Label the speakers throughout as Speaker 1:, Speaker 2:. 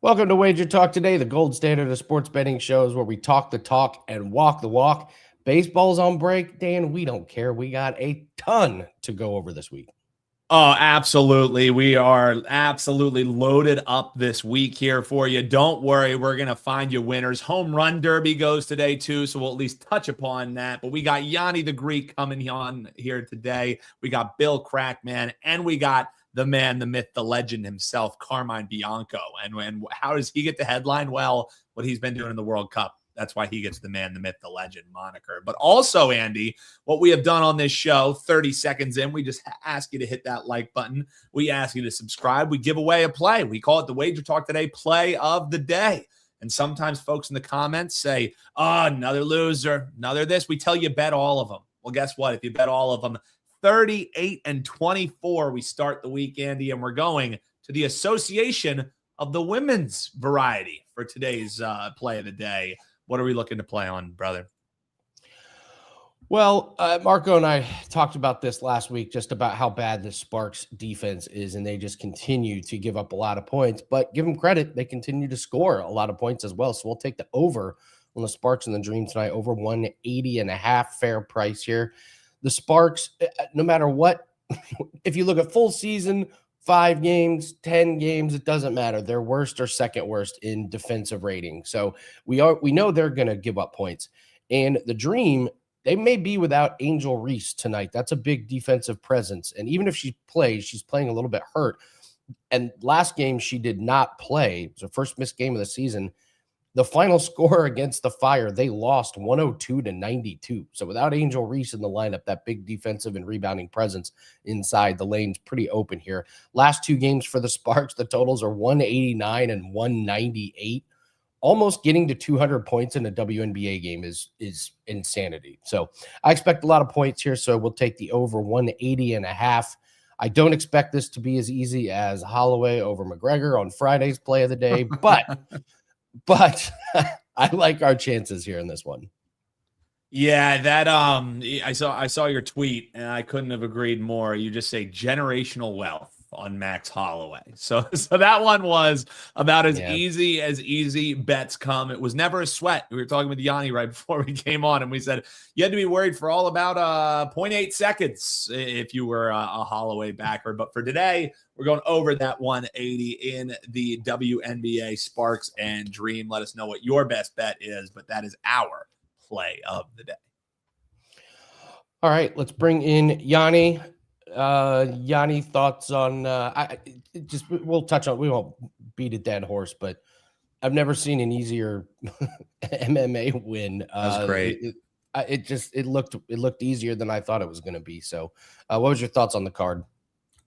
Speaker 1: Welcome to WagerTalk Today, the gold standard of sports betting shows where we talk the talk and walk the walk. Baseball's on break. Dan, we don't care. We got a ton to go over this week.
Speaker 2: Oh, absolutely. We are absolutely loaded up this week here for you. Don't worry. We're going to find you winners. Home Run Derby goes today, too, so we'll at least touch upon that. But we got Gianni the Greek coming on here today. We got Bill Crackman, and we got the man, the myth, the legend himself, Carmine Bianco. And how does he get the headline? Well, what he's been doing in the World Cup. That's why he gets the man, the myth, the legend moniker. But also, Andy, what we have done on this show, 30 seconds in, we just ask you to hit that like button. We ask you to subscribe. We give away a play. We call it the WagerTalk Today play of the day. And sometimes folks in the comments say, oh, another loser, another this. We tell you bet all of them. Well, guess what? If you bet all of them, 38-24, we start the week, Andy, and we're going to the association of the women's variety for today's play of the day. What are we looking to play on, brother?
Speaker 1: Well, Marco and I talked about this last week, just about how bad the Sparks defense is, and they just continue to give up a lot of points. But give them credit, they continue to score a lot of points as well. So we'll take the over on the Sparks and the Dream tonight, over 180.5, fair price here. The Sparks, no matter what, if you look at full season, 5 games, 10 games, it doesn't matter. They're worst or second worst in defensive rating. So we know they're going to give up points. And the Dream, they may be without Angel Reese tonight. That's a big defensive presence. And even if she plays, she's playing a little bit hurt. And last game, she did not play. It was her first missed game of the season. The final score against the Fire, they lost 102-92. So without Angel Reese in the lineup, that big defensive and rebounding presence inside the lane's pretty open here. Last 2 games for the Sparks, the totals are 189 and 198. Almost getting to 200 points in a WNBA game is insanity. So I expect a lot of points here, so we'll take the over 180.5. I don't expect this to be as easy as Holloway over McGregor on Friday's play of the day, but I like our chances here in this one.
Speaker 2: Yeah, that I saw your tweet and I couldn't have agreed more. You just say generational wealth on Max Holloway. So that one was about as easy bets come. It was never a sweat. We were talking with Gianni right before we came on, and we said you had to be worried for all about 0.8 seconds if you were a Holloway backer. But for today, we're going over that 180 in the WNBA Sparks and Dream. Let us know what your best bet is, but that is our play of the day.
Speaker 1: All right, let's bring in Gianni. Gianni, thoughts on we'll touch on, we won't beat a dead horse, but I've never seen an easier MMA win.
Speaker 2: That's great.
Speaker 1: It looked easier than I thought it was going to be. So what was your thoughts on the card?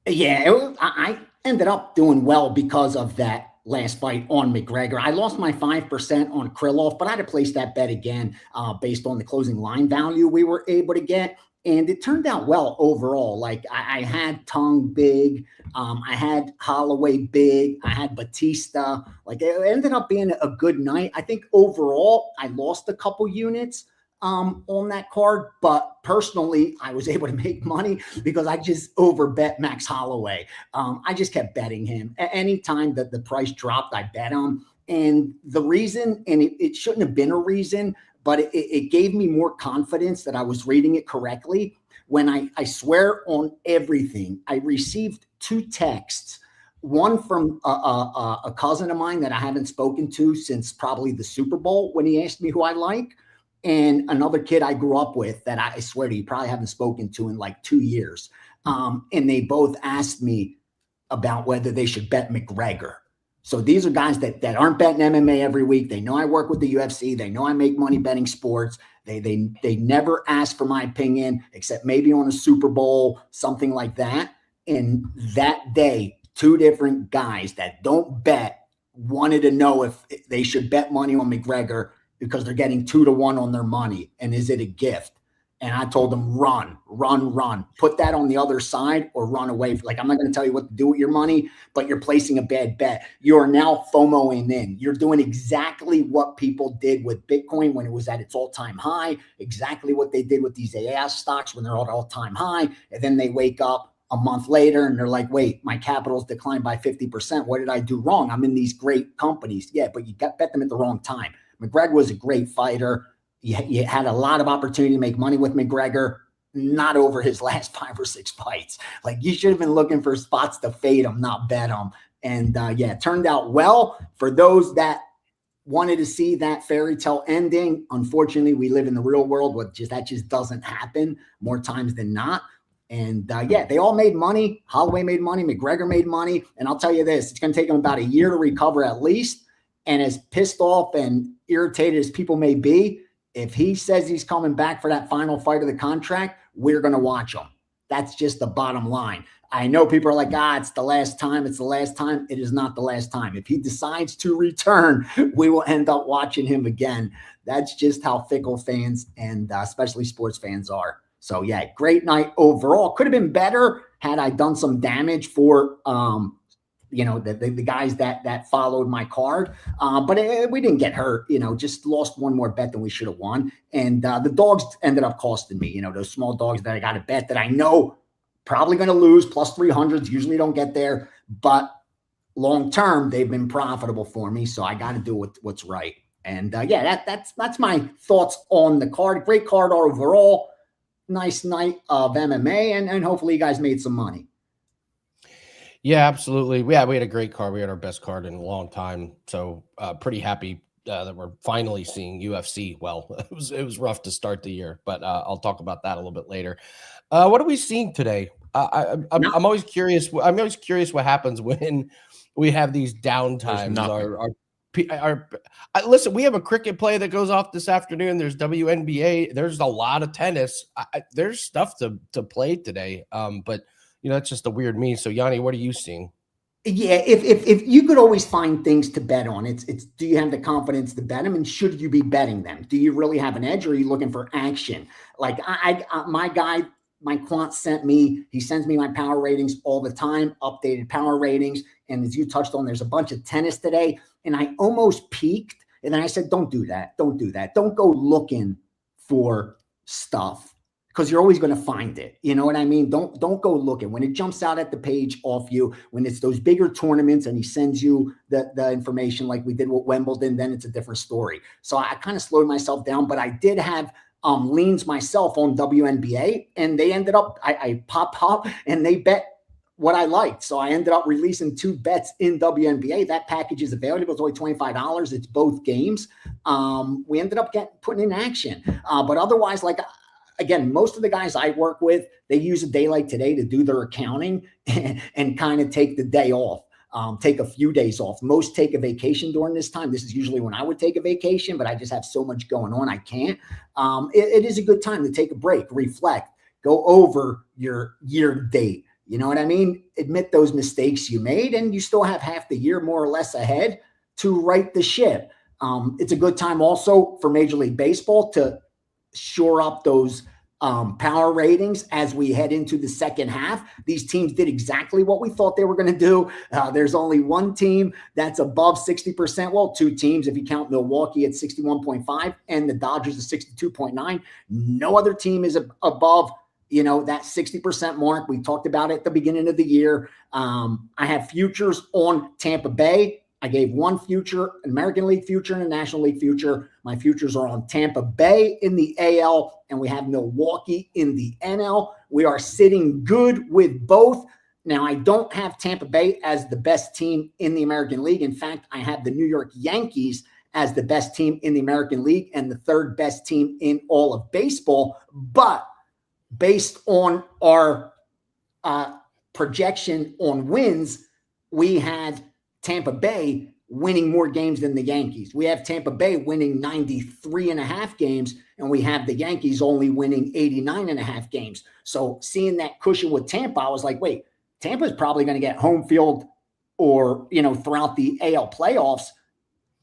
Speaker 3: Yeah, I ended up doing well because of that last fight on McGregor. I lost my 5% on Krylov, but I had to place that bet again based on the closing line value we were able to get. And it turned out well overall. Like I had Tongue big. I had Holloway big. I had Batista. Like it ended up being a good night. I think overall I lost a couple units on that card. But personally, I was able to make money because I just overbet Max Holloway. I just kept betting him. Anytime that the price dropped, I bet him. And the reason, and it shouldn't have been a reason, but it gave me more confidence that I was reading it correctly. When I swear on everything, I received 2 texts, one from a cousin of mine that I haven't spoken to since probably the Super Bowl when he asked me who I like, and another kid I grew up with that I swear to you probably haven't spoken to in like 2 years. And they both asked me about whether they should bet McGregor. So these are guys that aren't betting MMA every week. They know I work with the UFC. They know I make money betting sports. They never ask for my opinion, except maybe on a Super Bowl, something like that. And that day, 2 different guys that don't bet wanted to know if they should bet money on McGregor because they're getting 2-1 on their money. And is it a gift? And I told them, run. Put that on the other side or run away. Like, I'm not going to tell you what to do with your money, but you're placing a bad bet. You are now FOMOing in. You're doing exactly what people did with Bitcoin when it was at its all-time high, exactly what they did with these AI stocks when they're at all-time high. And then they wake up a month later and they're like, wait, my capital's declined by 50%. What did I do wrong? I'm in these great companies. Yeah, but you bet them at the wrong time. McGregor was a great fighter. You had a lot of opportunity to make money with McGregor, not over his last 5 or 6 fights. Like, you should have been looking for spots to fade him, not bet him. And yeah, it turned out well for those that wanted to see that fairy tale ending. Unfortunately, we live in the real world where that just doesn't happen more times than not. And yeah, they all made money. Holloway made money. McGregor made money. And I'll tell you this, it's going to take him about a year to recover at least. And as pissed off and irritated as people may be, if he says he's coming back for that final fight of the contract, we're going to watch him. That's just the bottom line. I know people are like, it's the last time. It's the last time. It is not the last time. If he decides to return, we will end up watching him again. That's just how fickle fans and especially sports fans are. So yeah, great night overall. Could have been better had I done some damage for, the guys that followed my card. But we didn't get hurt, just lost one more bet than we should have won. And the dogs ended up costing me, those small dogs that I got to bet that I know probably going to lose. Plus 300s usually don't get there, but long term they've been profitable for me. So I got to do what's right. And yeah, that's my thoughts on the card. Great card overall. Nice night of MMA, and hopefully you guys made some money.
Speaker 1: Yeah, absolutely. Yeah, we had a great card. We had our best card in a long time. So pretty happy that we're finally seeing UFC. Well, it was rough to start the year, but I'll talk about that a little bit later. What are we seeing today? I'm always curious. I'm always curious what happens when we have these downtimes. Listen, we have a cricket play that goes off this afternoon. There's WNBA. There's a lot of tennis. There's stuff to play today. But it's just a weird me. So Gianni, what are you seeing?
Speaker 3: Yeah, if you could always find things to bet on, it's do you have the confidence to bet them, and should you be betting them? Do you really have an edge, or are you looking for action? Like my quant sends me my power ratings all the time, updated power ratings. And as you touched on, there's a bunch of tennis today. And I almost peaked. And then I said, don't do that. Don't do that. Don't go looking for stuff, because you're always going to find it. You know what I mean? Don't go looking. When it jumps out at the page off you, when it's those bigger tournaments and he sends you the information like we did with Wimbledon, then it's a different story. So I kind of slowed myself down, but I did have leans myself on WNBA, and they ended up, I pop and they bet what I liked. So I ended up releasing 2 bets in WNBA. That package is available. It's only $25. It's both games. We ended up putting in action. But otherwise, again, most of the guys I work with, they use a day like today to do their accounting and kind of take the day off. Take a few days off. Most take a vacation during this time. This is usually when I would take a vacation, but I just have so much going on, I can't. It is a good time to take a break, reflect, go over your year to date. You know what I mean? Admit those mistakes you made, and you still have half the year more or less ahead to right the ship. It's a good time also for Major League Baseball to shore up those power ratings as we head into the second half. These teams did exactly what we thought they were going to do. There's only one team that's above 60%. Well, 2 teams, if you count Milwaukee at 61.5 and the Dodgers at 62.9. No other team is above that 60% mark. We talked about it at the beginning of the year. I have futures on Tampa Bay. I gave 1 future, an American League future and a National League future. My futures are on Tampa Bay in the AL, and we have Milwaukee in the NL. We are sitting good with both. Now, I don't have Tampa Bay as the best team in the American League. In fact, I have the New York Yankees as the best team in the American League and the 3rd best team in all of baseball. But based on our projection on wins, we had Tampa Bay winning more games than the Yankees. We have Tampa Bay winning 93.5 games, and we have the Yankees only winning 89.5 games. So seeing that cushion with Tampa, I was like, wait, Tampa's probably going to get home field or, throughout the AL playoffs.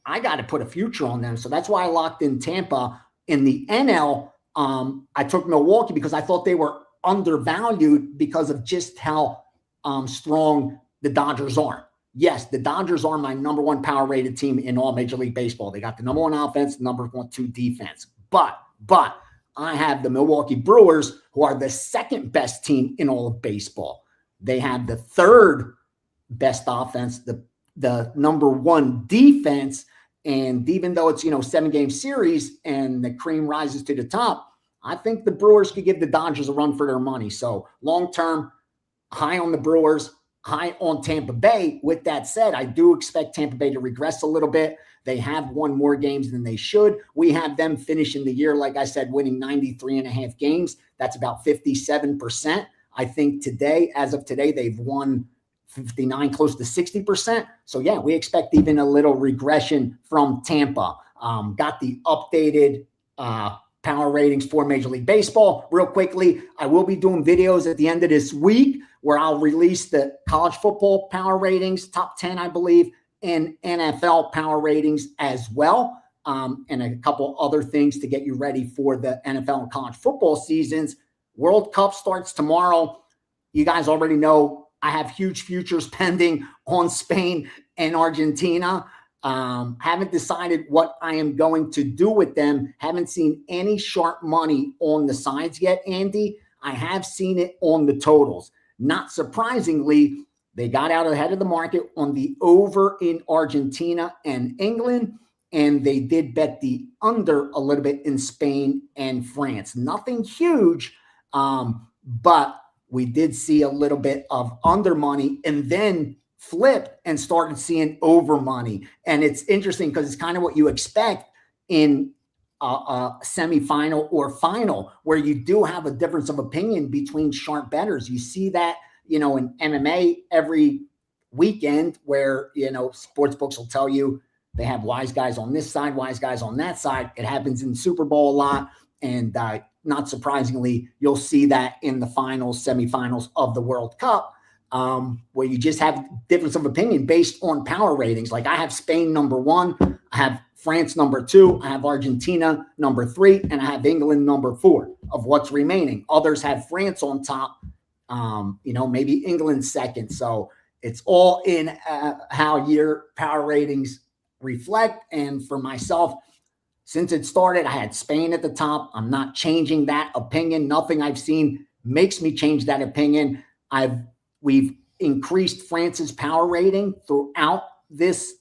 Speaker 3: I got to put a future on them. So that's why I locked in Tampa. In the NL, I took Milwaukee because I thought they were undervalued because of just how strong the Dodgers are. Yes, the Dodgers are my number 1 power rated team in all Major League Baseball. They got the number 1 offense, number 2 defense. But I have the Milwaukee Brewers, who are the 2nd best team in all of baseball. They have the third best offense, the number one defense. And even though it's, 7-game series and the cream rises to the top, I think the Brewers could give the Dodgers a run for their money. So long-term, high on the Brewers, high on Tampa Bay. With that said, I do expect Tampa Bay to regress a little bit. They have won more games than they should. We have them finishing the year, like I said, winning 93.5 games. That's about 57%. I think today, as of today, they've won 59, close to 60%. So yeah, we expect even a little regression from Tampa. Got the updated power ratings for Major League Baseball. Real quickly, I will be doing videos at the end of this week where I'll release the college football power ratings, top 10, I believe, and NFL power ratings as well, and a couple other things to get you ready for the NFL and college football seasons. World Cup starts tomorrow. You guys already know I have huge futures pending on Spain and Argentina. Haven't decided what I am going to do with them. Haven't seen any sharp money on the sides yet, Andy. I have seen it on the totals. Not surprisingly, they got out ahead of the market on the over in Argentina and England, and they did bet the under a little bit in Spain and France. Nothing huge, but we did see a little bit of under money and then flip and started seeing over money. And it's interesting because it's kind of what you expect in a semifinal or final, where you do have a difference of opinion between sharp bettors. You see that, in MMA every weekend where, sports books will tell you they have wise guys on this side, wise guys on that side. It happens in Super Bowl a lot. And not surprisingly, you'll see that in the finals, semifinals of the World Cup, where you just have difference of opinion based on power ratings. Like I have Spain number 1, I have France number 2, I have Argentina number 3, and I have England number 4 of what's remaining. Others have France on top, maybe England second. So it's all in how your power ratings reflect. And for myself, since it started, I had Spain at the top. I'm not changing that opinion. Nothing I've seen makes me change that opinion. We've increased France's power rating throughout this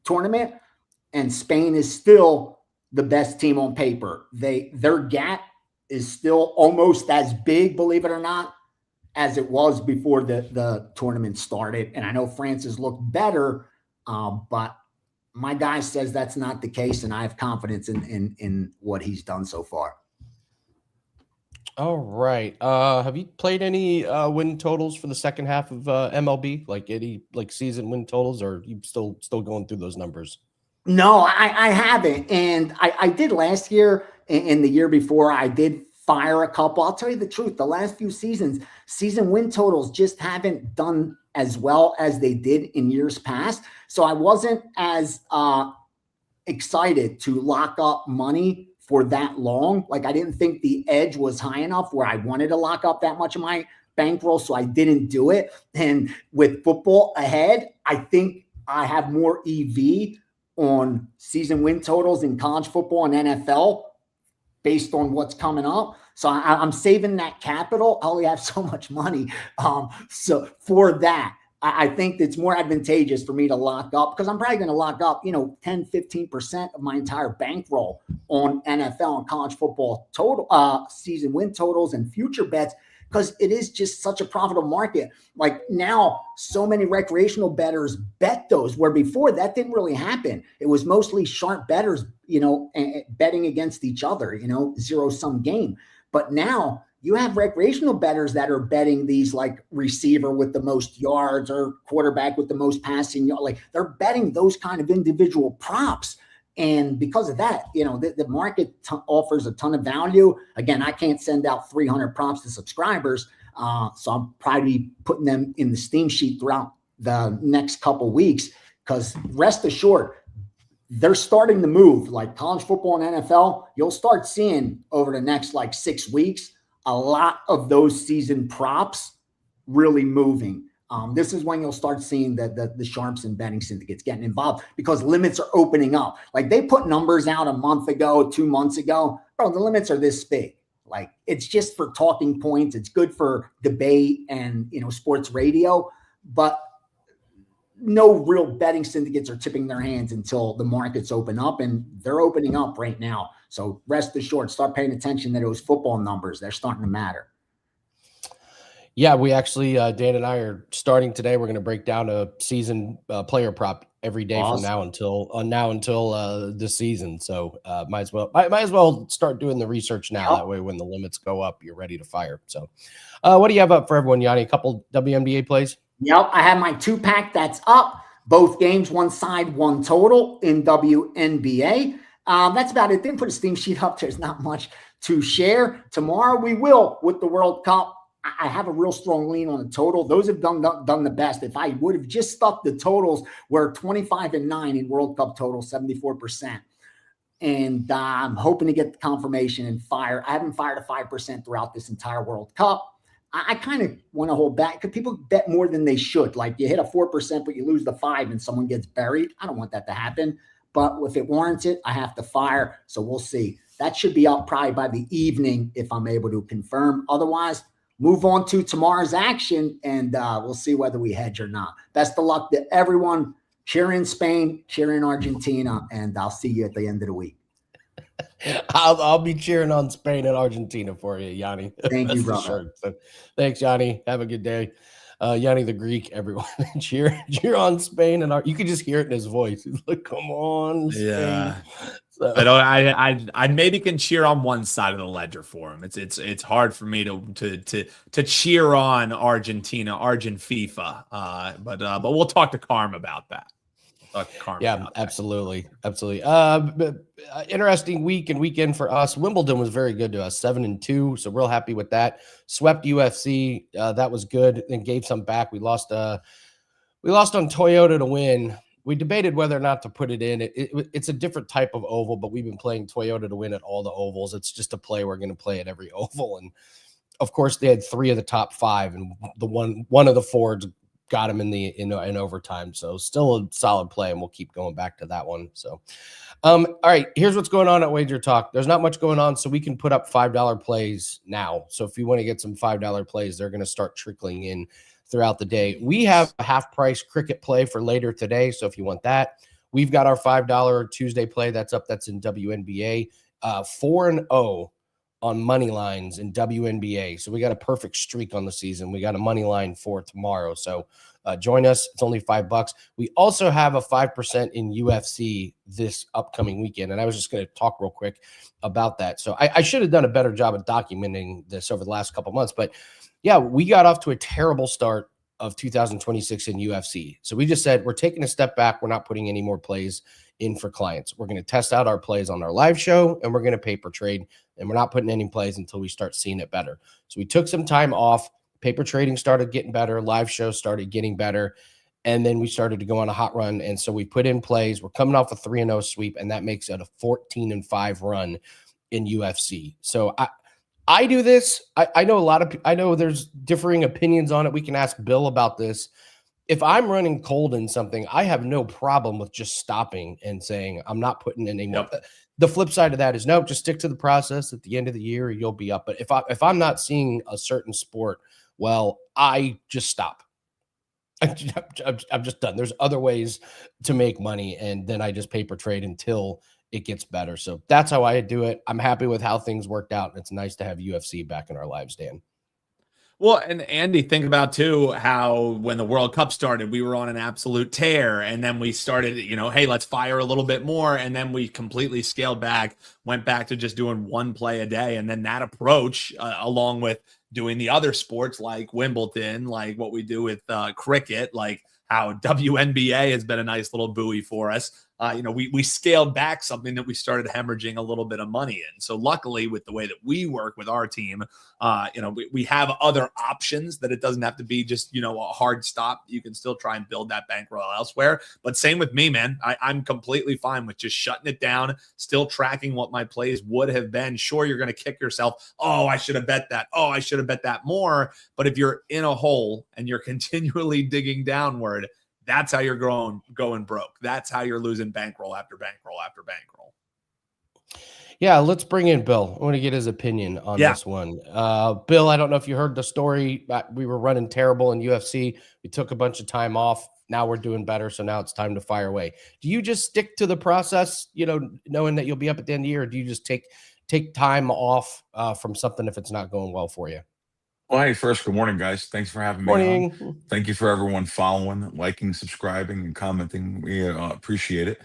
Speaker 3: tournament, and Spain is still the best team on paper. Their gap is still almost as big, believe it or not, as it was before the tournament started. And I know France has looked better, but my guy says that's not the case, and I have confidence in what he's done so far.
Speaker 1: All right. Have you played any win totals for the second half of MLB? Like any season win totals, or are you still going through those numbers?
Speaker 3: No, I haven't. And I did last year and the year before. I did fire a couple. I'll tell you the truth. The last few seasons, season win totals just haven't done as well as they did in years past. So I wasn't as excited to lock up money for that long. Like I didn't think the edge was high enough where I wanted to lock up that much of my bankroll. So I didn't do it. And with football ahead, I think I have more EV on season win totals in college football and NFL based on what's coming up. So I'm saving that capital. I only have so much money. So for that, I think it's more advantageous for me to lock up, because I'm probably going to lock up, 10, 15% of my entire bankroll on NFL and college football total season win totals and future bets, because it is just such a profitable market. Like now, so many recreational bettors bet those, where before that didn't really happen. It was mostly sharp bettors, betting against each other, zero-sum game. But now you have recreational bettors that are betting these, like receiver with the most yards or quarterback with the most passing. Like they're betting those kind of individual props. And because of that, the market offers a ton of value. Again, I can't send out 300 props to subscribers. So I'm probably putting them in the Steam sheet throughout the next couple weeks, because rest assured, they're starting to move. Like college football and NFL, you'll start seeing over the next 6 weeks, a lot of those season props really moving. This is when you'll start seeing the sharps and betting syndicates getting involved, because limits are opening up. Like they put numbers out a month ago, 2 months ago. Bro, the limits are this big. Like, it's just for talking points. It's good for debate and, sports radio, but no real betting syndicates are tipping their hands until the markets open up, and they're opening up right now. So rest assured, start paying attention to those football numbers. They're starting to matter.
Speaker 1: Yeah, we actually, Dan and I are starting today. We're going to break down a season player prop every day from now until the season. So might as well start doing the research now.
Speaker 3: Yep.
Speaker 1: That way, when the limits go up, you're ready to fire. So, what do you have up for everyone, Gianni? A couple WNBA plays.
Speaker 3: Yep, I have my 2-pack that's up. Both games, one side, one total in WNBA. That's about it. Didn't put a steam sheet up. There's not much to share. Tomorrow we will with the World Cup. I have a real strong lean on the total. Those have done the best. If I would have just stuck the totals, we're 25-9 in World Cup total, 74%. And I'm hoping to get the confirmation and fire. I haven't fired a 5% throughout this entire World Cup. I kind of want to hold back because people bet more than they should. Like, you hit a 4%, but you lose the 5 and someone gets buried. I don't want that to happen. But if it warrants it, I have to fire. So we'll see. That should be up probably by the evening if I'm able to confirm. Otherwise, move on to tomorrow's action, and we'll see whether we hedge or not. Best of luck to everyone. Cheer in Spain, cheer in Argentina, and I'll see you at the end of the week.
Speaker 1: I'll be cheering on Spain and Argentina for you, Gianni.
Speaker 3: Thank you, brother.
Speaker 1: Sure. So, thanks, Gianni. Have a good day. Gianni the Greek, everyone. cheer on Spain, and you can just hear it in his voice. He's like, "Come on, Spain."
Speaker 2: Yeah.
Speaker 1: So.
Speaker 2: I maybe can cheer on one side of the ledger for him. It's hard for me to cheer on Argentina, Argent FIFA. But we'll talk to Carm about that.
Speaker 1: Yeah, absolutely. Interesting week and weekend for us. Wimbledon was very good to us, 7-2, so real happy with that. Swept UFC, that was good, and gave some back. We lost on Toyota to win. We debated whether or not to put it in. It's a different type of oval, but we've been playing Toyota to win at all the ovals. It's just a play we're going to play at every oval, and of course they had 3 of the top 5, and the one of the Fords got him in overtime. So still a solid play, and we'll keep going back to that one. So, all right, here's what's going on at WagerTalk. There's not much going on, so we can put up $5 plays now. So if you want to get some $5 plays, they're going to start trickling in throughout the day. We have a half-price cricket play for later today, so if you want that, we've got our $5 Tuesday play that's up. That's in WNBA, 4-0 on money lines in WNBA. So we got a perfect streak on the season. We got a money line for tomorrow. So join us. It's only $5. We also have a 5% in UFC this upcoming weekend. And I was just going to talk real quick about that. So I should have done a better job of documenting this over the last couple months, but yeah, we got off to a terrible start of 2026 in UFC. So we just said, we're taking a step back. We're not putting any more plays in for clients. We're going to test out our plays on our live show, and we're going to paper trade, and we're not putting any plays until we start seeing it better. So we took some time off. Paper trading started getting better. Live show started getting better. And then we started to go on a hot run. And so we put in plays. We're coming off a 3-0 sweep, and that makes it a 14-5 run in UFC. So I do this. I know I know there's differing opinions on it. We can ask Bill about this. If I'm running cold in something, I have no problem with just stopping and saying, I'm not putting in anymore. Yep. The flip side of that is no, just stick to the process. At the end of the year, you'll be up. But if I'm not seeing a certain sport, well, I just stop. I'm just done. There's other ways to make money, and then I just paper trade until it gets better. So that's how I do it. I'm happy with how things worked out, and it's nice to have UFC back in our lives, Dan.
Speaker 2: Well, and Andy, think about too how when the World Cup started, we were on an absolute tear, and then we started, hey, let's fire a little bit more, and then we completely scaled back, went back to just doing one play a day, and then that approach, along with doing the other sports like Wimbledon, like what we do with cricket, like how WNBA has been a nice little buoy for us. We scaled back something that we started hemorrhaging a little bit of money in. So luckily, with the way that we work with our team, we have other options that it doesn't have to be just, a hard stop. You can still try and build that bankroll elsewhere. But same with me, man. I'm completely fine with just shutting it down, still tracking what my plays would have been. Sure, you're going to kick yourself. Oh, I should have bet that. Oh, I should have bet that more. But if you're in a hole and you're continually digging downward, that's how you're going broke. That's how you're losing bankroll after bankroll after bankroll.
Speaker 1: Yeah, let's bring in Bill. I want to get his opinion on this one. Bill, I don't know if you heard the story. We were running terrible in UFC. We took a bunch of time off. Now we're doing better, so now it's time to fire away. Do you just stick to the process, knowing that you'll be up at the end of the year, or do you just take time off from something if it's not going well for you?
Speaker 4: Well, hey, first, good morning, guys. Thanks for having me on.
Speaker 1: Morning.
Speaker 4: Thank you for everyone following, liking, subscribing, and commenting. We appreciate it.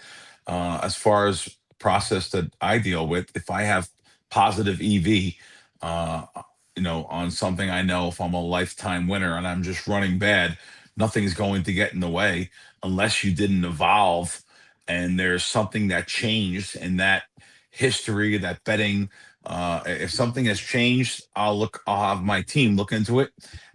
Speaker 4: As far as process that I deal with, if I have positive EV, on something, I know if I'm a lifetime winner and I'm just running bad, nothing's going to get in the way unless you didn't evolve and there's something that changed in that history, that betting. If something has changed, I'll have my team look into it.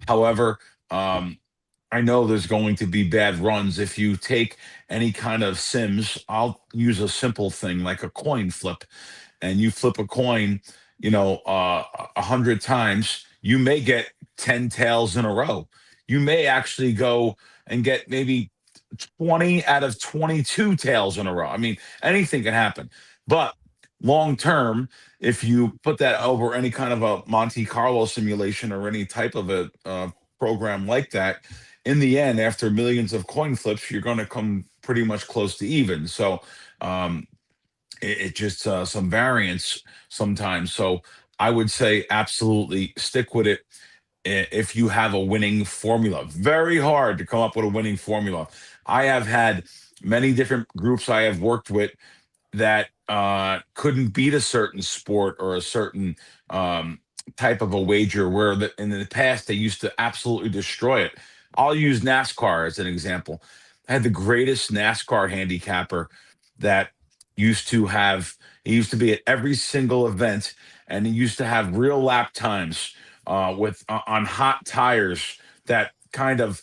Speaker 4: However, I know there's going to be bad runs. If you take any kind of sims, I'll use a simple thing like a coin flip, and you flip a coin, 100 times, you may get 10 tails in a row. You may actually go and get maybe 20 out of 22 tails in a row. I mean, anything can happen. But long term, if you put that over any kind of a Monte Carlo simulation or any type of a program like that, in the end, after millions of coin flips, you're going to come pretty much close to even. So it just some variance sometimes. So I would say absolutely stick with it if you have a winning formula. Very hard to come up with a winning formula. I have had many different groups I have worked with that couldn't beat a certain sport or a certain type of a wager where in the past they used to absolutely destroy it. I'll use NASCAR as an example. I had the greatest NASCAR handicapper that he used to be at every single event, and he used to have real lap times on hot tires that kind of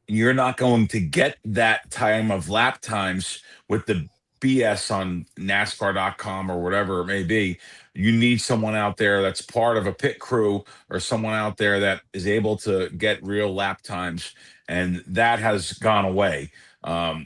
Speaker 4: you're not going to get that time of lap times with the BS on NASCAR.com or whatever it may be. You need someone out there that's part of a pit crew or someone out there that is able to get real lap times, and that has gone away.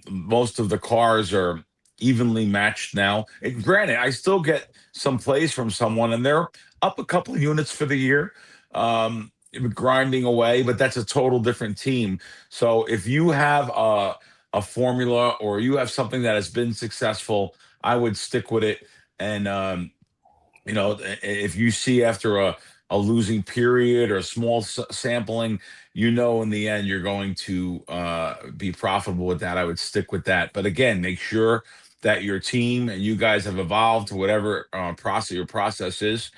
Speaker 4: Most of the cars are evenly matched now. And granted, I still get some plays from someone, and they're up a couple of units for the year. Grinding away, but that's a total different team. So if you have a formula or you have something that has been successful, I would stick with it. And if you see after a losing period or a small sampling, in the end you're going to be profitable with that. I would stick with that. But again, make sure that your team and you guys have evolved to whatever your process is.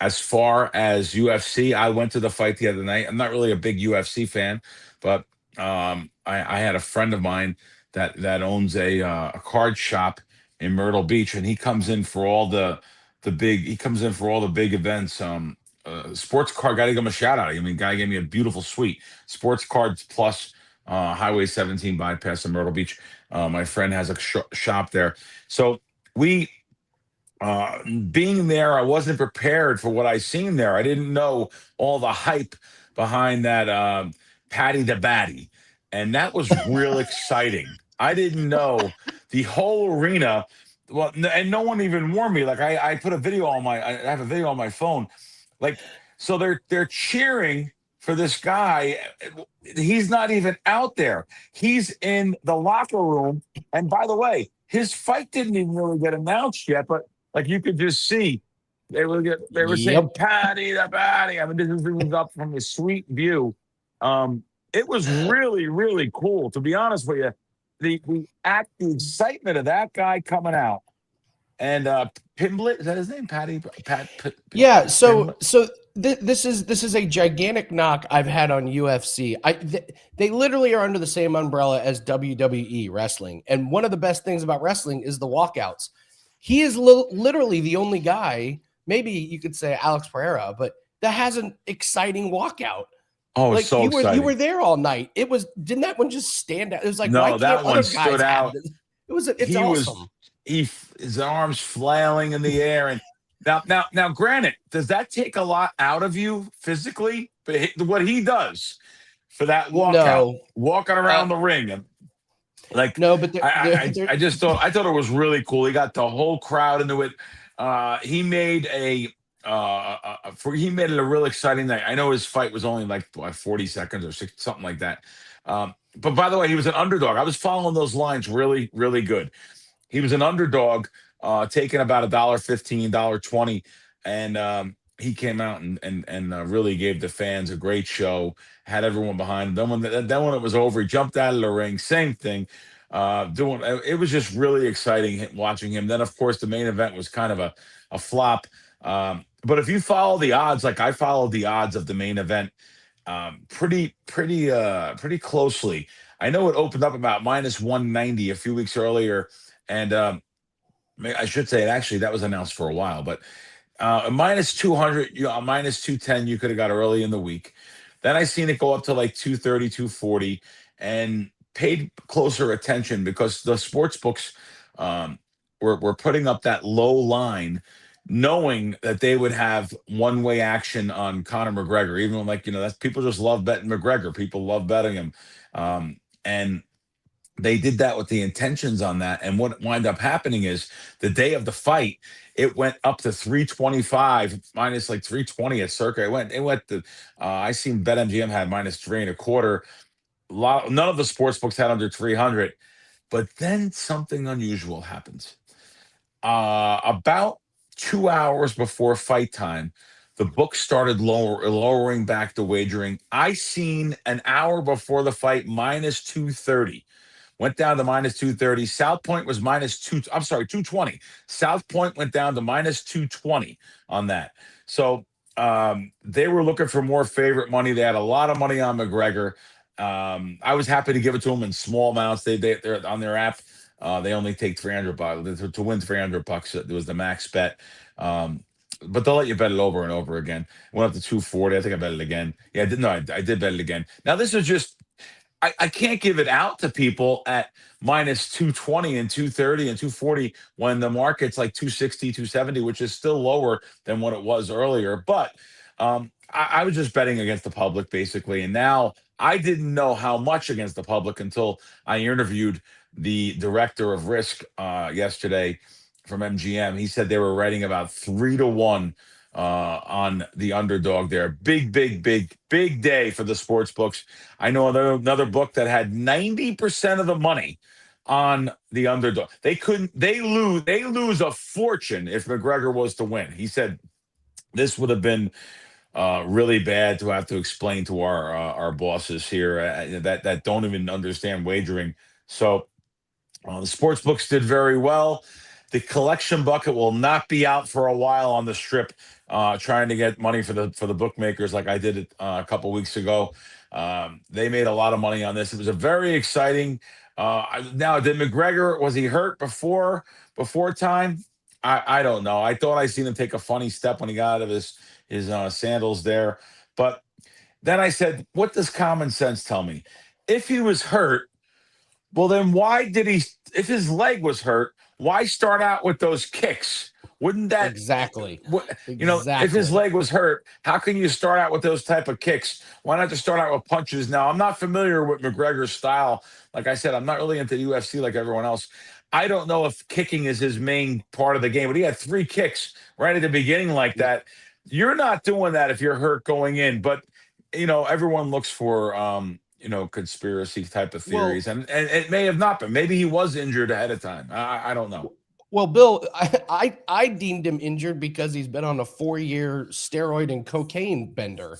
Speaker 4: As far as UFC, I went to the fight the other night. I'm not really a big UFC fan, but I had a friend of mine that owns a card shop in Myrtle Beach, and he comes in for all the big events. Sports card, got to give him a shout out. I mean, guy gave me a beautiful suite. Sports cards plus Highway 17 bypass in Myrtle Beach. My friend has a shop there, so we. Being there, I wasn't prepared for what I seen there. I didn't know all the hype behind that Patty the Batty, and that was real exciting. I didn't know the whole arena. Well, and no one even warned me. Like I put a video on I have a video on my phone. Like, so they're cheering for this guy. He's not even out there. He's in the locker room. And by the way, his fight didn't even really get announced yet, but like you could just see, they were saying Patty the Batty. I mean, this was up from a sweet view. It was really, really cool. To be honest with you, the excitement of that guy coming out, and Pimblett, is that his name?
Speaker 1: Yeah. So this is a gigantic knock I've had on UFC. They literally are under the same umbrella as WWE wrestling, and one of the best things about wrestling is the walkouts. He is literally the only guy, maybe you could say Alex Pereira, but that has an exciting walkout.
Speaker 4: Oh, like so exciting.
Speaker 1: You were there all night. Didn't that one just stand out? It was like,
Speaker 4: no,
Speaker 1: why can't
Speaker 4: that one
Speaker 1: other guys
Speaker 4: stood out.
Speaker 1: It's awesome.
Speaker 4: His arms flailing in the air. And now, granted, does that take a lot out of you physically? But what he does for that walkout, walking around the ring. Like,
Speaker 1: No, but
Speaker 4: I just thought it was really cool. He got the whole crowd into it. He made he made it a real exciting night. I know his fight was only like 40 seconds or something like that. But by the way, he was an underdog. I was following those lines really, really good. He was an underdog, taking about $1.15, $1.20, and he came out and really gave the fans a great show. Had everyone behind him. Then when it was over, he jumped out of the ring. Same thing. It was just really exciting watching him. Then of course the main event was kind of a flop. But if you follow the odds, like I followed the odds of the main event, pretty closely. I know it opened up about minus 190 a few weeks earlier, and I should say actually that was announced for a while, but minus 200, minus 210, you could have got early in the week. Then I seen it go up to like 230, 240, and paid closer attention because the sports books were putting up that low line, knowing that they would have one-way action on Conor McGregor, even when, like, that's, people just love betting McGregor. People love betting him. And they did that with the intentions on that. And what wound up happening is the day of the fight, it went up to 325, minus like 320 at circa. It went to, I seen BetMGM had minus 3.25. None of the sports books had under 300. But then something unusual happens. About 2 hours before fight time, the book started lowering back the wagering. I seen an hour before the fight minus 230. Went down to minus 230. South Point was minus 220. South Point went down to minus 220 on that. So they were looking for more favorite money. They had a lot of money on McGregor. I was happy to give it to them in small amounts. They're on their app. They only take $300 to win $300. It was the max bet. But they'll let you bet it over and over again. Went up to 240. I think I bet it again. Yeah, I did bet it again. Now this is just, I can't give it out to people at minus 220 and 230 and 240 when the market's like 260, 270, which is still lower than what it was earlier. But I was just betting against the public, basically. And now I didn't know how much against the public until I interviewed the director of risk yesterday from MGM. He said they were writing about 3-1 on the underdog there. Big day for the sports books. I know another book that had 90% of the money on the underdog. They lose a fortune if McGregor was to win. He said this would have been really bad to have to explain to our bosses here that don't even understand wagering. So the sports books did very well. The collection bucket will not be out for a while on the strip, trying to get money for the bookmakers like I did it a couple weeks ago. They made a lot of money on this. It was a very exciting. Now, did McGregor, was he hurt before time? I don't know. I thought I seen him take a funny step when he got out of his sandals there. But then I said, what does common sense tell me? If he was hurt, well, then why did he, if his leg was hurt, why start out with those kicks? Wouldn't that
Speaker 1: exactly?
Speaker 4: If his leg was hurt, how can you start out with those type of kicks? Why not just start out with punches? Now, I'm not familiar with McGregor's style. Like I said, I'm not really into the UFC like everyone else. I don't know if kicking is his main part of the game, but he had 3 kicks right at the beginning like that. You're not doing that if you're hurt going in, but everyone looks for conspiracy type of theories, and it may have not been. Maybe he was injured ahead of time. I don't know.
Speaker 1: Well, Bill, I deemed him injured because he's been on a 4-year steroid and cocaine bender.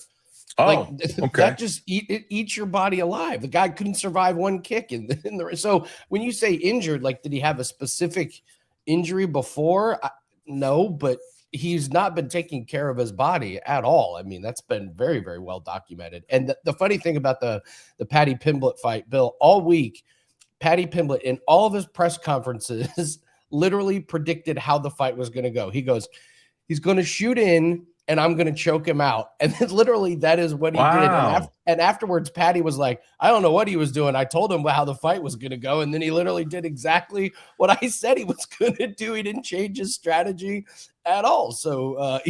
Speaker 4: Oh, okay.
Speaker 1: That just eats your body alive. The guy couldn't survive one kick in the. So when you say injured, like, did he have a specific injury before? No, but he's not been taking care of his body at all. I mean, that's been very, very well documented. And the funny thing about the Paddy Pimblett fight, Bill, all week, Paddy Pimblett in all of his press conferences literally predicted how the fight was going to go. He goes, he's going to shoot in and I'm going to choke him out. And then literally that is what he did. And afterwards, Paddy was like, I don't know what he was doing. I told him how the fight was going to go. And then he literally did exactly what I said he was going to do. He didn't change his strategy at all. So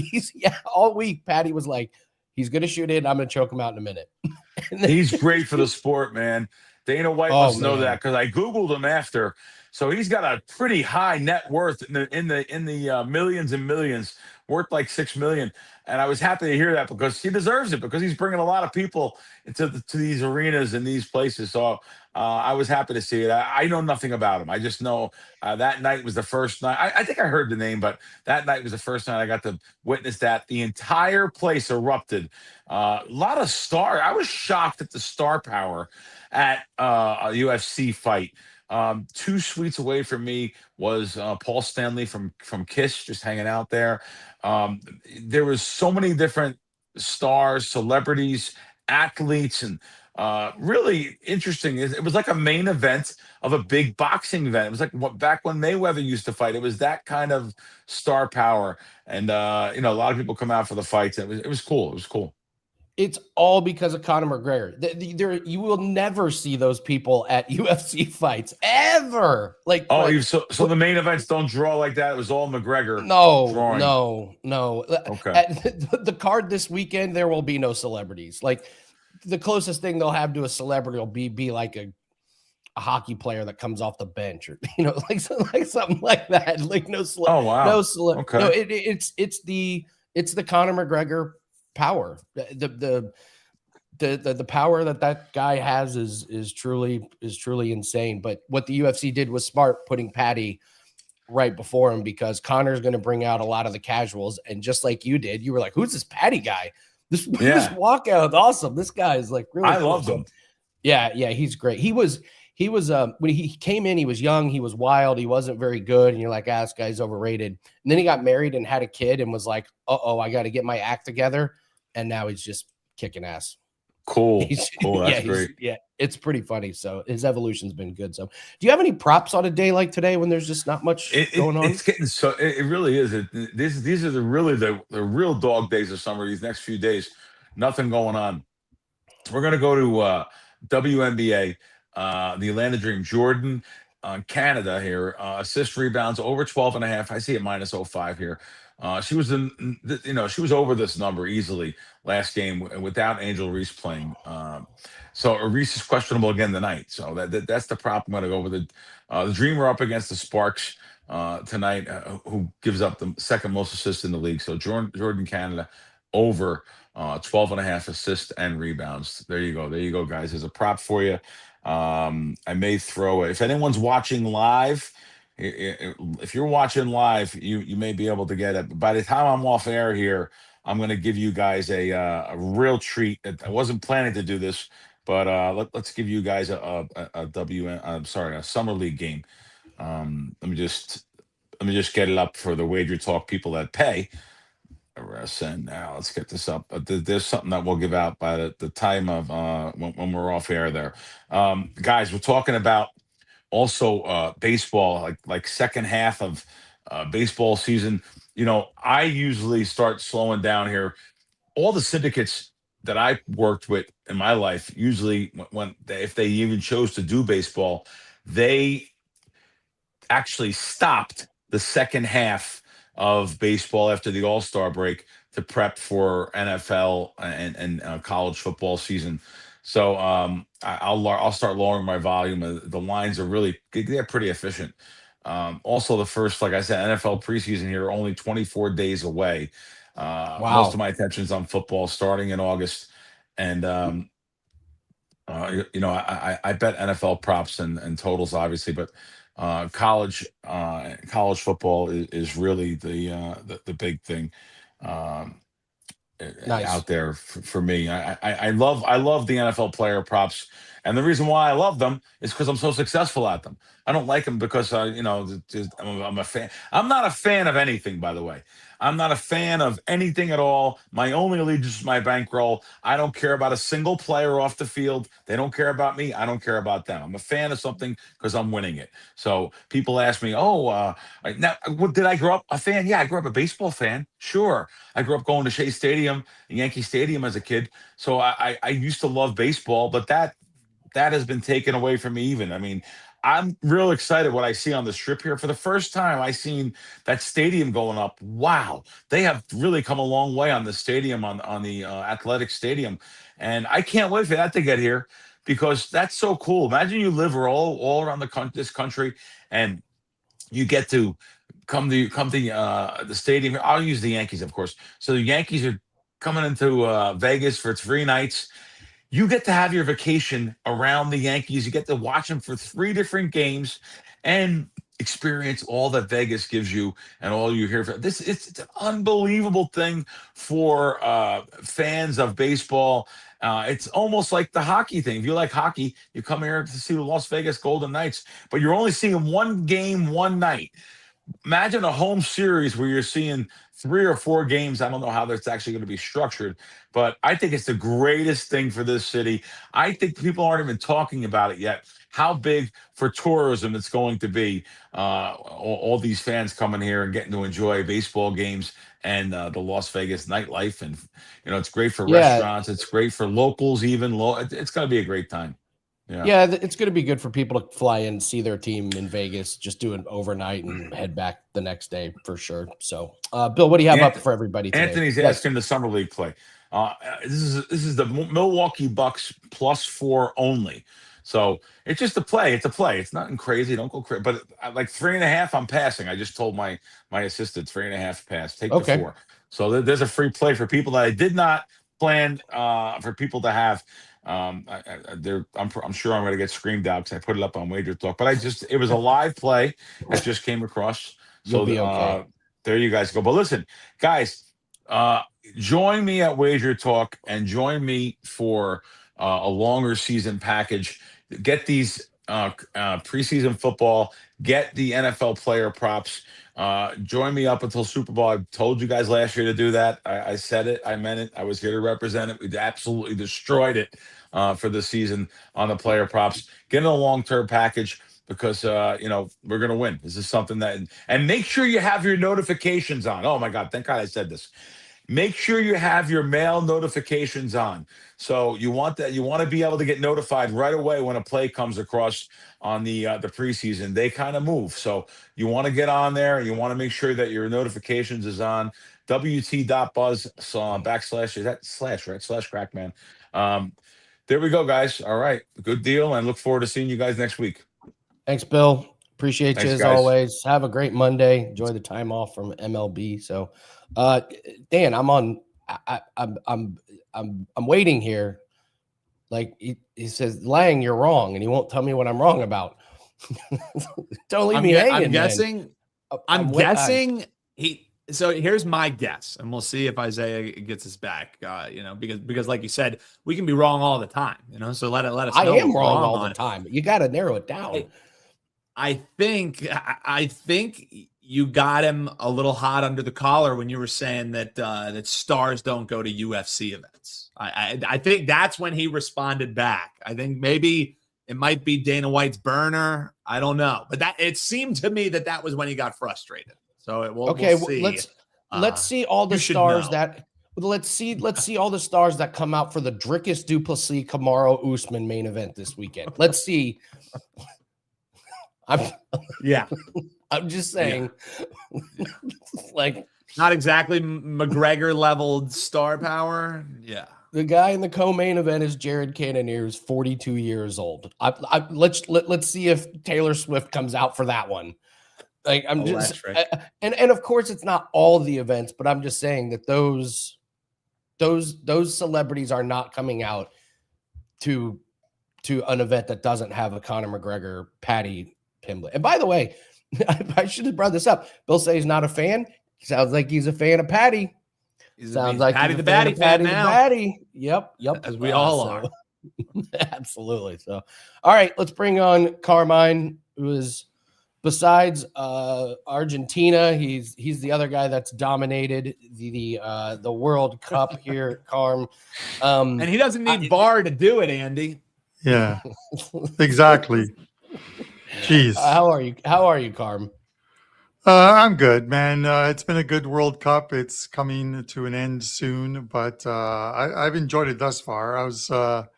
Speaker 1: all week, Paddy was like, he's going to shoot in. I'm going to choke him out in a minute.
Speaker 4: He's great for the sport, man. Dana White
Speaker 1: Oh
Speaker 4: must know
Speaker 1: man.
Speaker 4: that because I Googled him after. So he's got a pretty high net worth in the millions and millions, worth like 6 million. And I was happy to hear that because he deserves it because he's bringing a lot of people to these arenas and these places. So I was happy to see it. I know nothing about him. I just know that night was the first night. I think I heard the name, but that night was the first night I got to witness that. The entire place erupted. A lot of star. I was shocked at the star power at a UFC fight. 2 suites away from me was Paul Stanley from Kiss, just hanging out there. Um, there was so many different stars, celebrities, athletes, and really interesting. It was like a main event of a big boxing event. It was like back when Mayweather used to fight. It was that kind of star power, and a lot of people come out for the fights. It was cool. It was cool.
Speaker 1: It's all because of Conor McGregor. You will never see those people at UFC fights ever.
Speaker 4: So the main events don't draw like that. It was all McGregor. drawing.
Speaker 1: No.
Speaker 4: Okay.
Speaker 1: At the card this weekend, there will be no celebrities. Like the closest thing they'll have to a celebrity will be like a hockey player that comes off the bench, or like something like that. Like no
Speaker 4: Oh wow.
Speaker 1: Okay. No, it's the Conor McGregor power. The power that guy has is truly insane. But what the UFC did was smart, putting Patty right before him, because Conor's going to bring out a lot of the casuals. And just like you did, you were like, who's this Patty guy? This walkout, awesome. This guy is like really
Speaker 4: I
Speaker 1: cool.
Speaker 4: loved him.
Speaker 1: Yeah, he's great. He was when he came in, he was young, he was wild, he wasn't very good, and you're like, this guy's overrated. And then he got married and had a kid and was like, I got to get my act together. And now he's just kicking ass.
Speaker 4: Cool. That's great.
Speaker 1: Yeah, it's pretty funny. So his evolution's been good. So do you have any props on a day like today when there's just not much going on?
Speaker 4: It's getting it really is. These are the real dog days of summer. These next few days, nothing going on. We're gonna go to WNBA, the Atlanta Dream, Jordan, Canada here. Assist rebounds over 12.5. I see it minus -05 here. She was she was over this number easily last game without Angel Reese playing. So Reese is questionable again tonight. So that's the prop. I'm going to go with it. The Dream are up against the Sparks tonight, who gives up the second most assists in the league. So Jordan Canada over 12.5 assists and rebounds. There you go, guys. There's a prop for you. I may throw it. If anyone's watching live, if you're watching live, you may be able to get it. By the time I'm off air here, I'm going to give you guys a real treat. I wasn't planning to do this, but let's give you guys a summer league game. Let me just get it up for the WagerTalk people that pay. And now let's get this up. There's something that we'll give out by the time of when we're off air there. Guys, we're talking about also baseball, like second half of baseball season. I usually start slowing down here. All the syndicates that I worked with in my life, usually if they even chose to do baseball, they actually stopped the second half of baseball after the All-Star break to prep for NFL and college football season. So I'll start lowering my volume. The lines are they're pretty efficient. Also, the first, like I said, NFL preseason here, only 24 days away.
Speaker 1: Wow.
Speaker 4: Most of my attention's on football starting in August. And, I bet NFL props and totals, obviously, but college football is really the big thing.
Speaker 1: Nice.
Speaker 4: Out there for me. I love the NFL player props, and the reason why I love them is because I'm so successful at them. I don't like them because I'm a fan. I'm not a fan of anything, by the way. I'm not a fan of anything at all. My only allegiance is my bankroll. I don't care about a single player off the field. They don't care about me. I don't care about them. I'm a fan of something because I'm winning it. So people ask me, now, did I grow up a fan? Yeah, I grew up a baseball fan. Sure. I grew up going to Shea Stadium, Yankee Stadium as a kid. So I used to love baseball, but that has been taken away from me even. I mean, I'm real excited what I see on the strip here. For the first time, I seen that stadium going up. Wow. They have really come a long way on the stadium, on the athletic stadium. And I can't wait for that to get here. because that's so cool. Imagine you live all around this country, and you get to come to the stadium. I'll use the Yankees, of course. So the Yankees are coming into Vegas for 3 nights. You get to have your vacation around the Yankees. You get to watch them for 3 different games and experience all that Vegas gives you and all you hear. It's an unbelievable thing for fans of baseball. It's almost like the hockey thing. If you like hockey, you come here to see the Las Vegas Golden Knights, but you're only seeing one game one night. Imagine a home series where you're seeing 3 or 4 games. I don't know how that's actually going to be structured, but I think it's the greatest thing for this city. I think people aren't even talking about it yet. How big for tourism it's going to be. All these fans coming here and getting to enjoy baseball games and the Las Vegas nightlife. And, it's great for restaurants. It's great for locals, even. It's going to be a great time.
Speaker 1: Yeah, it's going to be good for people to fly in, see their team in Vegas, just do it overnight and head back the next day for sure. So, Bill, what do you have up for everybody today?
Speaker 4: Anthony's asking the summer league play. This is the Milwaukee Bucks +4 only. So it's just a play. It's a play. It's nothing crazy. Don't go crazy. But like 3.5, I'm passing. I just told my assistant 3.5 pass. Take the 4. So there's a free play for people that I did not plan for people to have. I'm sure I'm going to get screamed out because I put it up on WagerTalk. But it was a live play that just came across. So there you guys go. But listen, guys, join me at WagerTalk and join me for a longer season package. Get these preseason football. Get the NFL player props. Join me up until Super Bowl. I told you guys last year to do that. I said it. I meant it. I was here to represent it. We absolutely destroyed it for the season on the player props. Get in a long-term package because, we're going to win. This is something and make sure you have your notifications on. Oh, my God. Thank God I said this. Make sure you have your mail notifications on. So you want that. You want to be able to get notified right away when a play comes across on the preseason. They kind of move. So you want to get on there. You want to make sure that your notifications is on. WT.buzz / is that / right? /Crackman. There we go, guys. All right. Good deal. And look forward to seeing you guys next week.
Speaker 1: Thanks, Bill. Appreciate you as
Speaker 4: guys.
Speaker 1: always. Have a great Monday. Enjoy the time off from MLB. So, Dan, I'm waiting here. Like he says, Lang, you're wrong, and he won't tell me what I'm wrong about. Don't leave me hanging.
Speaker 2: I'm guessing he. So here's my guess, and we'll see if Isaiah gets us back. Because like you said, we can be wrong all the time. So let us know.
Speaker 1: I am wrong all the time. You got to narrow it down.
Speaker 2: I think you got him a little hot under the collar when you were saying that stars don't go to UFC events. I think that's when he responded back. I think maybe it might be Dana White's burner. I don't know, but it seemed to me that was when he got frustrated. So we'll see.
Speaker 1: Let's see all the stars that. Let's see all the stars that come out for the Drickus Duplessis Kamaru Usman main event this weekend. Let's see. I'm just saying, like
Speaker 2: not exactly McGregor leveled star power. Yeah.
Speaker 1: The guy in the co-main event is Jared Cannonier, who's 42 years old. Let's see if Taylor Swift comes out for that one. Like I'm and of course it's not all the events, but I'm just saying that those celebrities are not coming out to an event that doesn't have a Conor McGregor Patty Pimblett. And by the way, I should have brought this up. Bill says he's not a fan. Sounds like he's a fan of Patty.
Speaker 2: Sounds like Patty the Batty fan now.
Speaker 1: Batty. Yep.
Speaker 2: As we all are.
Speaker 1: Absolutely. So, all right, let's bring on Carmine, who is besides Argentina. He's the other guy that's dominated the World Cup here, Carm.
Speaker 2: And he doesn't need VAR to do it, Andy.
Speaker 5: Yeah, exactly. Jeez.
Speaker 1: How are you, Carm?
Speaker 5: I'm good, man. It's been a good World Cup. It's coming to an end soon, but I've enjoyed it thus far. I was a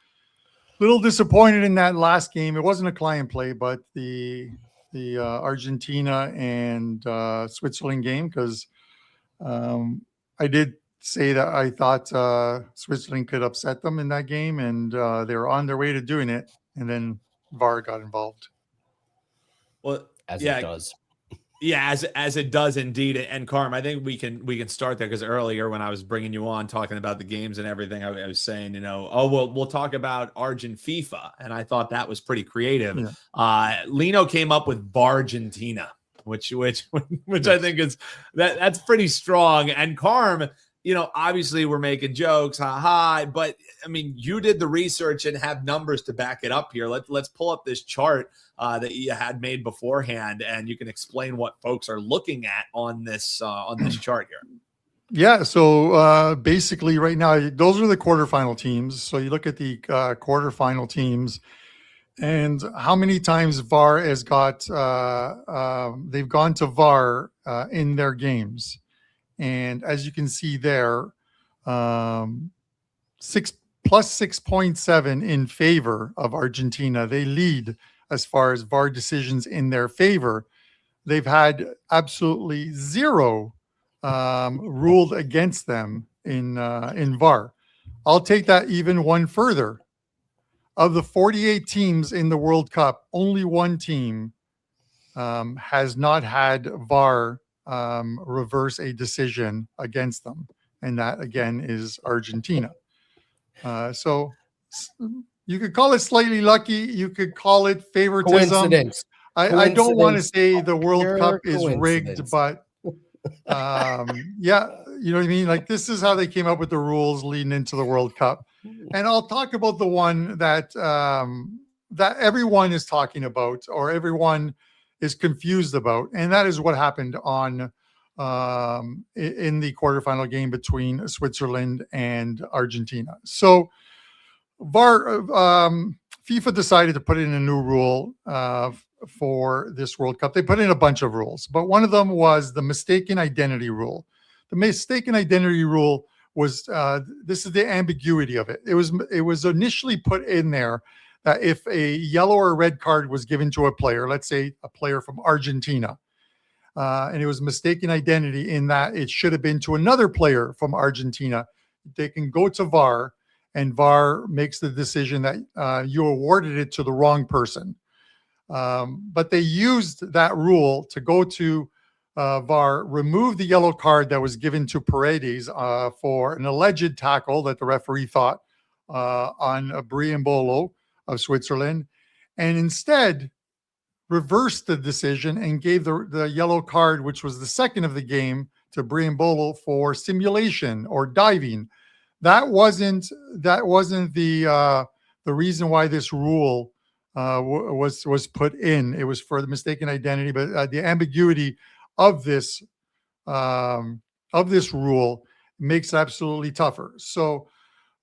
Speaker 5: little disappointed in that last game. It wasn't a client play, but the Argentina and Switzerland game, because I did say that I thought Switzerland could upset them in that game, and they were on their way to doing it, and then VAR got involved.
Speaker 2: Well,
Speaker 1: As
Speaker 2: yeah,
Speaker 1: it does.
Speaker 2: Yeah, as it does indeed. And Carm, I think we can start there, because earlier when I was bringing you on talking about the games and everything, I was saying, we'll talk about Argent FIFA, and I thought that was pretty creative.
Speaker 5: Yeah.
Speaker 2: Lino came up with Bargentina, which I think is that's pretty strong. And Carm, obviously we're making jokes, but I mean, you did the research and have numbers to back it up here. Let's pull up this chart that you had made beforehand, and you can explain what folks are looking at on this chart here.
Speaker 5: Yeah. So basically, right now, those are the quarterfinal teams. So you look at the quarterfinal teams, and how many times VAR has got. They've gone to VAR in their games, and as you can see there, 6+6.7 in favor of Argentina. They lead as far as VAR decisions in their favor. They've had absolutely zero ruled against them in VAR. I'll take that even one further. Of the 48 teams in the World Cup, only one team has not had VAR reverse a decision against them, and that again is Argentina. So you could call it slightly lucky. You could call it favoritism.
Speaker 1: Coincidence.
Speaker 5: I don't want to say the World Cup is rigged, but yeah, you know what I mean? Like, this is how they came up with the rules leading into the World Cup. And I'll talk about the one that that everyone is talking about, or everyone is confused about, and that is what happened on in the quarterfinal game between Switzerland and Argentina. So VAR, FIFA decided to put in a new rule for this World Cup. They put in a bunch of rules, but one of them was the mistaken identity rule. The mistaken identity rule was this is the ambiguity of it. It was initially put in there that if a yellow or red card was given to a player, let's say a player from Argentina, and it was mistaken identity in that it should have been to another player from Argentina, they can go to VAR, and VAR makes the decision that you awarded it to the wrong person. But they used that rule to go to VAR, remove the yellow card that was given to Paredes for an alleged tackle that the referee thought on Briambolo of Switzerland, and instead reversed the decision and gave the yellow card, which was the second of the game, to Briambolo for simulation or diving. That wasn't the reason why this rule was put in. It was for the mistaken identity, but the ambiguity of this rule makes it absolutely tougher. So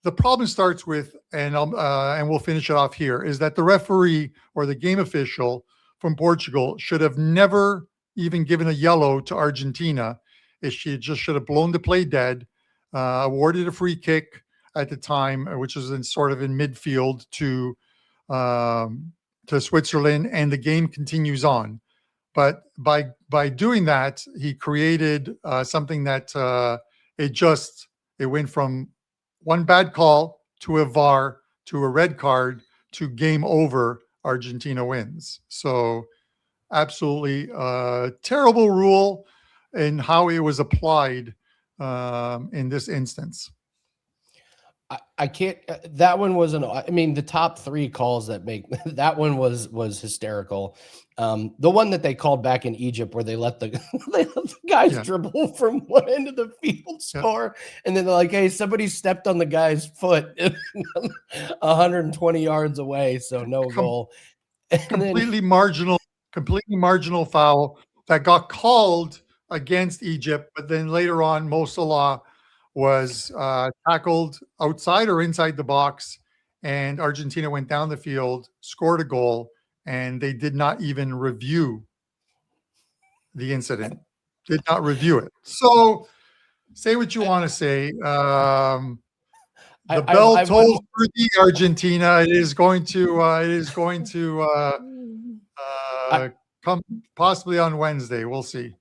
Speaker 5: the problem starts with, and we'll finish it off here, is that the referee or the game official from Portugal should have never even given a yellow to Argentina. She just should have blown the play dead, awarded a free kick at the time, which was in midfield to Switzerland, and the game continues on. But by doing that, he created something that it went from one bad call to a VAR to a red card to game over. Argentina wins. So absolutely terrible rule in how it was applied in this instance.
Speaker 1: I can't. That one wasn't. I mean, the top three calls that make that one was hysterical. The one that they called back in Egypt, where they let the guys dribble from one end of the field, score, and then they're like, "Hey, somebody stepped on the guy's foot 120 yards away, so no goal." And
Speaker 5: completely marginal foul that got called against Egypt, but then later on, Mo Salah was tackled outside or inside the box, and Argentina went down the field, scored a goal, and they did not even review the incident. Did not review it. So say what you want to say. The bell tolls for the Argentina. It is going to come possibly on Wednesday. We'll see.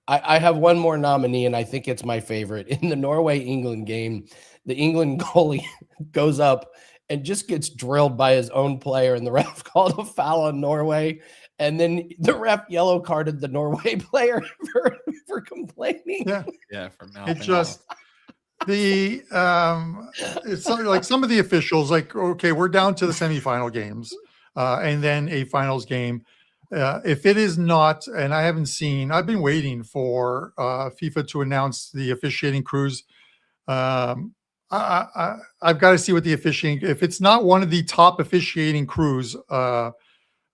Speaker 1: I have one more nominee, and I think it's my favorite. In the Norway-England game, the England goalie goes up and just gets drilled by his own player, and the ref called a foul on Norway. And then the ref yellow carded the Norway player for complaining.
Speaker 2: Yeah, for mouthing
Speaker 5: It just it's something like some of the officials, like, okay, we're down to the semifinal games, and then a finals game. If it is not, and I've been waiting for FIFA to announce the officiating crews. I've got to see what the officiating. If it's not one of the top officiating crews, I'm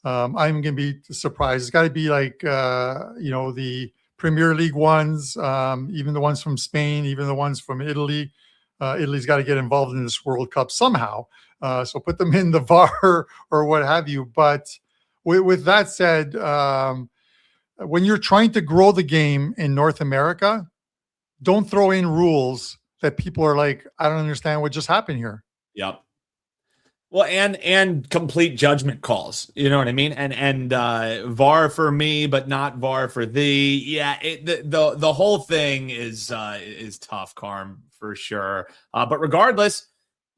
Speaker 5: going to be surprised. It's got to be like, the Premier League ones, even the ones from Spain, even the ones from Italy. Italy's got to get involved in this World Cup somehow. So put them in the VAR or what have you. But with that said, when you're trying to grow the game in North America, don't throw in rules that people are like, I don't understand what just happened here.
Speaker 2: Yep. Well, and complete judgment calls, you know what I mean? And VAR for me, but not VAR for thee. Yeah, the whole thing is tough, Carm, for sure. But regardless,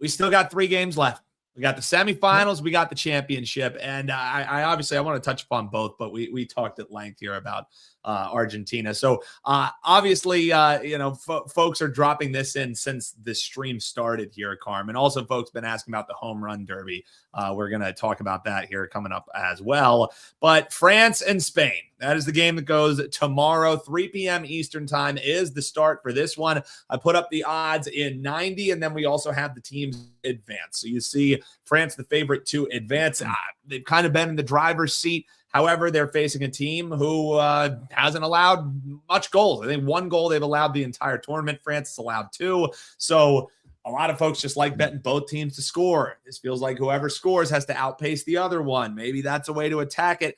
Speaker 2: we still got 3 games left. We got the semifinals, we got the championship, and I obviously I want to touch upon both, but we talked at length here about Argentina. So obviously, folks are dropping this in since the stream started here, Carm, and also folks been asking about the home run derby. We're going to talk about that here coming up as well. But France and Spain, that is the game that goes tomorrow, 3 p.m. Eastern time is the start for this one. I put up the odds in 90, and then we also have the teams advance. So you see France, the favorite to advance. They've kind of been in the driver's seat. However, they're facing a team who hasn't allowed much goals. I think 1 goal they've allowed the entire tournament. France has allowed 2. So a lot of folks just like betting both teams to score. This feels like whoever scores has to outpace the other one. Maybe that's a way to attack it.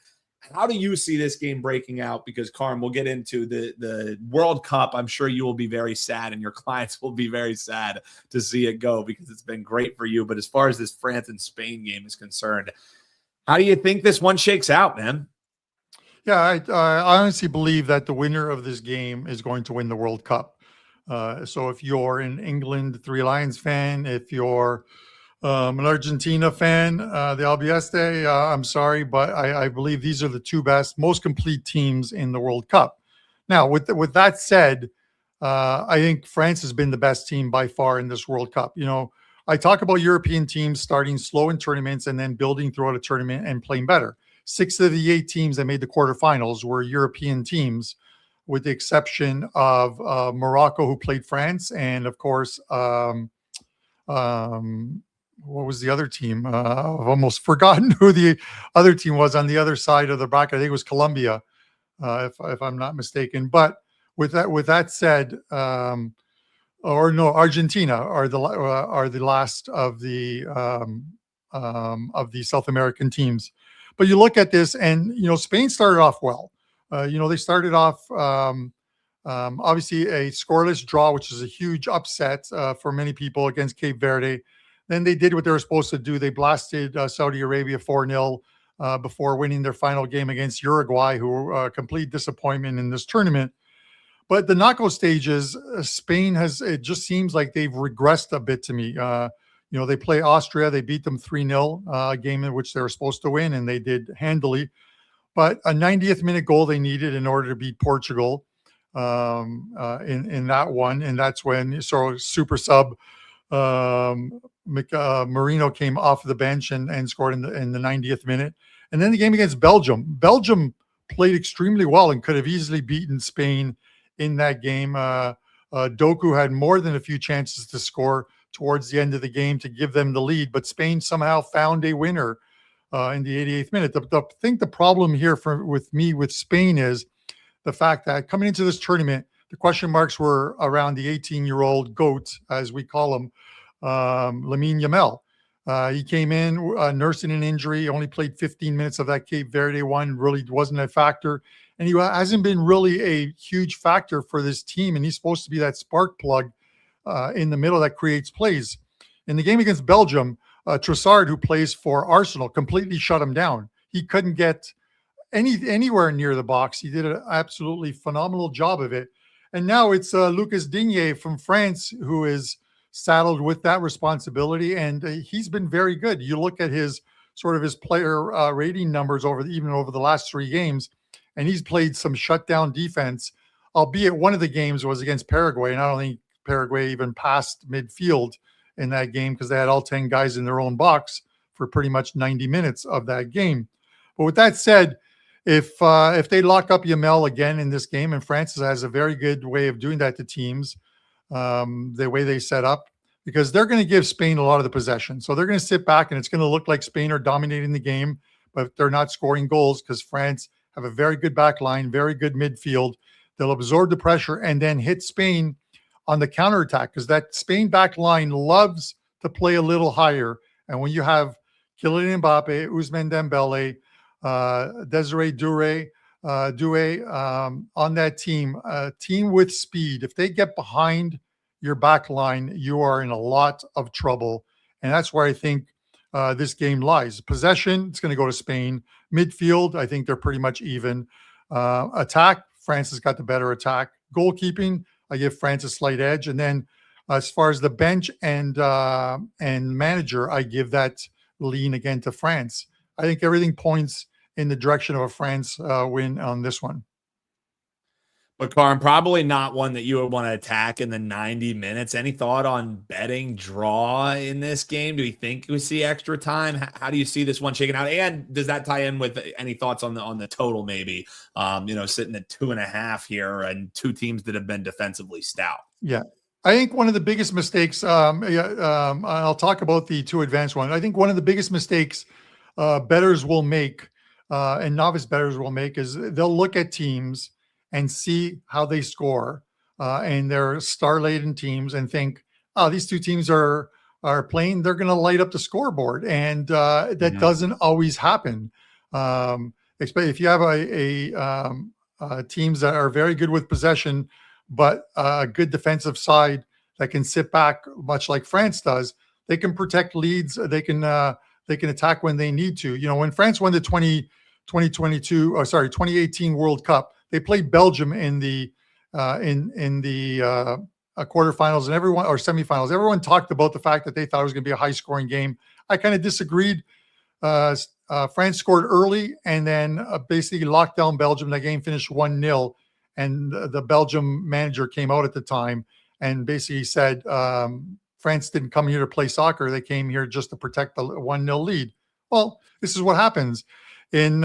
Speaker 2: How do you see this game breaking out? Because, Carm, we'll get into the World Cup. I'm sure you will be very sad, and your clients will be very sad to see it go because it's been great for you. But as far as this France and Spain game is concerned, how do you think this one shakes out, man?
Speaker 5: Yeah, I honestly believe that the winner of this game is going to win the World Cup. So if you're an England 3 Lions fan, if you're an Argentina fan, the Albieste, I'm sorry, but I believe these are the 2 best, most complete teams in the World Cup. Now, with that said, I think France has been the best team by far in this World Cup. I talk about European teams starting slow in tournaments and then building throughout a tournament and playing better. 6 of the 8 teams that made the quarterfinals were European teams, with the exception of Morocco, who played France, and of course, what was the other team? I've almost forgotten who the other team was on the other side of the bracket. I think it was Colombia, if I'm not mistaken. But with that said, Argentina are the last of the South American teams. But you look at this, and Spain started off well. They started off obviously a scoreless draw, which is a huge upset for many people against Cape Verde. Then they did what they were supposed to do. They blasted Saudi Arabia 4-0 before winning their final game against Uruguay, who were a complete disappointment in this tournament. But the knockout stages, Spain it just seems like they've regressed a bit to me. They play Austria. They beat them 3-0, a game in which they were supposed to win, and they did handily. But a 90th minute goal they needed in order to beat Portugal in that one. And that's when super sub Marino came off the bench and scored in the 90th minute. And then the game against Belgium. Belgium played extremely well and could have easily beaten Spain in that game. Doku had more than a few chances to score towards the end of the game to give them the lead, but Spain somehow found a winner in the 88th minute. I think the problem here with Spain is the fact that coming into this tournament, the question marks were around the 18-year-old GOAT, as we call him, Lamine Yamal. He came in nursing an injury, only played 15 minutes of that Cape Verde one, really wasn't a factor. And he hasn't been really a huge factor for this team. And he's supposed to be that spark plug in the middle that creates plays. In the game against Belgium, Trossard, who plays for Arsenal, completely shut him down. He couldn't get anywhere near the box. He did an absolutely phenomenal job of it. And now it's Lucas Digne from France who is saddled with that responsibility, and he's been very good. You look at his player rating numbers over the last 3 games, and he's played some shutdown defense, albeit one of the games was against Paraguay, and I don't think Paraguay even passed midfield in that game because they had all 10 guys in their own box for pretty much 90 minutes of that game. But with that said, if they lock up Yamel again in this game, and France has a very good way of doing that to teams, the way they set up, because they're going to give Spain a lot of the possession. So they're going to sit back, and it's going to look like Spain are dominating the game, but they're not scoring goals because France have a very good back line, very good midfield. They'll absorb the pressure and then hit Spain on the counterattack, because that Spain back line loves to play a little higher. And when you have Kylian Mbappe, Ousmane Dembele, Desiree Doué on that team with speed, if they get behind your back line, you are in a lot of trouble. And that's where I think this game lies. Possession, it's going to go to Spain. Midfield, I think they're pretty much even. Attack, France has got the better attack. Goalkeeping, I give France a slight edge. And then as far as the bench and manager, I give that lean again to France. I think everything points in the direction of a France win on this one.
Speaker 2: But Carm, probably not one that you would want to attack in the 90 minutes. Any thought on betting draw in this game? Do you think we see extra time? How do you see this one shaking out? And does that tie in with any thoughts on the total? Maybe sitting at 2.5 here, and 2 teams that have been defensively stout.
Speaker 5: Yeah, I think one of the biggest mistakes. I'll talk about the 2 advanced one. I think one of the biggest mistakes bettors will make, and novice bettors will make, is they'll look at teams and see how they score, and they're star-laden teams, and think, oh, these 2 teams are playing, they're going to light up the scoreboard. And that doesn't always happen. Especially if you have teams that are very good with possession, but a good defensive side that can sit back, much like France does. They can protect leads. They can attack when they need to. When France won the 2018 World Cup, they played Belgium in the quarterfinals or semifinals. Everyone talked about the fact that they thought it was going to be a high-scoring game. I kind of disagreed. France scored early and then basically locked down Belgium. That game finished 1-0, and the Belgium manager came out at the time and basically said France didn't come here to play soccer. They came here just to protect the 1-0 lead. Well, this is what happens. In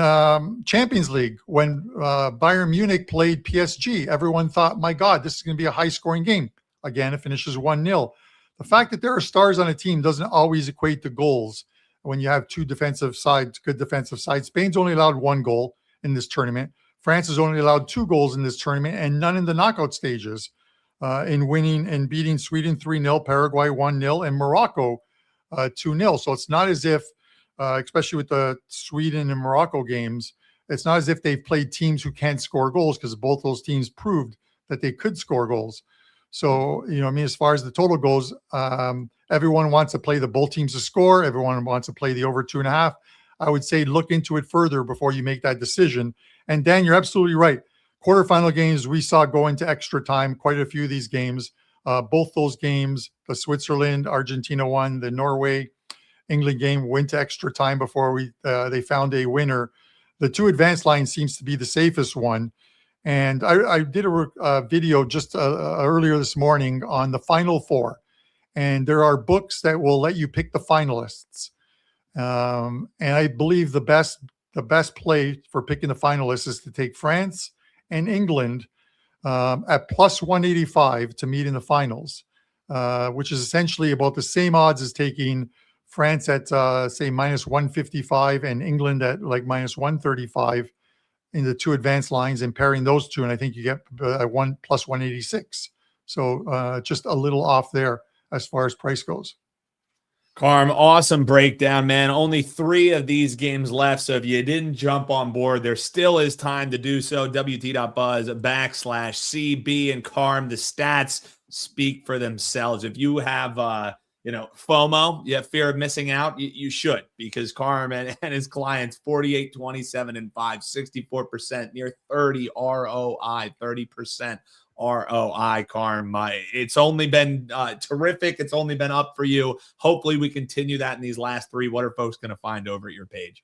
Speaker 5: Champions League, when Bayern Munich played PSG, everyone thought, my God, this is going to be a high-scoring game. Again, it finishes 1-0. The fact that there are stars on a team doesn't always equate to goals when you have 2 defensive sides, good defensive sides. Spain's only allowed 1 goal in this tournament. France has only allowed 2 goals in this tournament, and none in the knockout stages, in winning and beating Sweden 3-0, Paraguay 1-0, and Morocco 2-0. So it's not as if especially with the Sweden and Morocco games, it's not as if they've played teams who can't score goals, because both those teams proved that they could score goals. So, as far as the total goes, everyone wants to play the both teams to score. Everyone wants to play the over 2.5. I would say look into it further before you make that decision. And Dan, you're absolutely right. Quarterfinal games, we saw go into extra time, quite a few of these games. Both those games, the Switzerland, Argentina one, the Norway, England game went to extra time before they found a winner. The 2 advanced line seems to be the safest one. And I did a video just earlier this morning on the Final 4. And there are books that will let you pick the finalists. And I believe the best play for picking the finalists is to take France and England at plus 185 to meet in the finals, which is essentially about the same odds as taking France at say minus 155 and England at like minus 135 in the 2 advanced lines, and pairing those 2, and I think you get one plus 186. So just a little off there as far as price goes.
Speaker 2: Carm, awesome breakdown, man. Only 3 of these games left, so if you didn't jump on board, there still is time to do so. WT.buzz/CB, and Carm, the stats speak for themselves. If you have FOMO, you have fear of missing out. You should, because Carm and his clients 48, 27, and 5, 64%, near 30 ROI, 30% ROI, Carm. It's only been terrific. It's only been up for you. Hopefully we continue that in these last 3. What are folks going to find over at your page?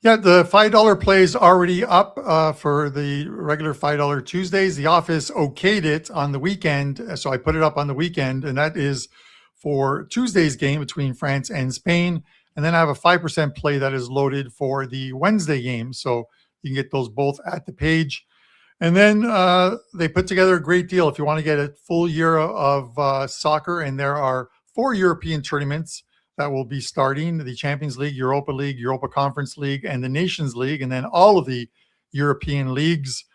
Speaker 5: Yeah, the $5 play is already up for the regular $5 Tuesdays. The office okayed it on the weekend, so I put it up on the weekend, and that is for Tuesday's game between France and Spain. And then I have a 5% play that is loaded for the Wednesday game, so you can get those both at the page. And then they put together a great deal if you want to get a full year of soccer, and there are 4 European tournaments that will be starting: the Champions League, Europa Conference League, and the Nations League, and then all of the European leagues,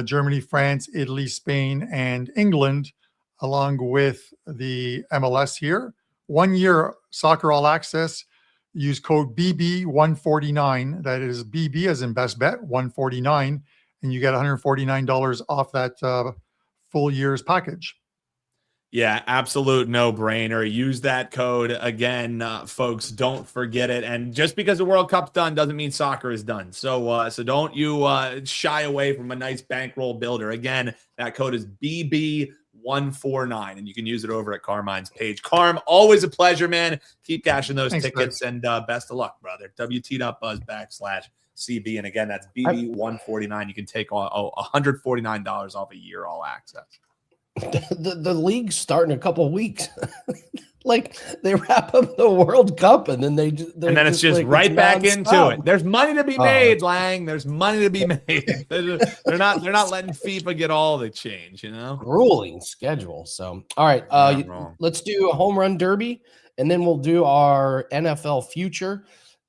Speaker 5: Germany, France, Italy, Spain, and England, along with the MLS here. 1 year soccer all access. Use code BB149. That is BB as in best bet, 149, and you get $149 off that full year's package.
Speaker 2: Yeah, absolute no-brainer. Use that code again, folks. Don't forget it. And just because the World Cup's done doesn't mean soccer is done. So don't you shy away from a nice bankroll builder. Again, that code is BB149, and you can use it over at Carmine's page. Carm, always a pleasure, man. Keep cashing those tickets, and best of luck, brother. WT.buzz/CB, and again, that's BB149. You can take $149 off a year all access.
Speaker 1: The league's starting in a couple of weeks. Like, they wrap up the World Cup and then it's just
Speaker 2: right back into it. There's money to be made, Lang. There's money to be made. They're not letting FIFA get all the change,
Speaker 1: Grueling schedule. So, all right, let's do a home run derby, and then we'll do our NFL future.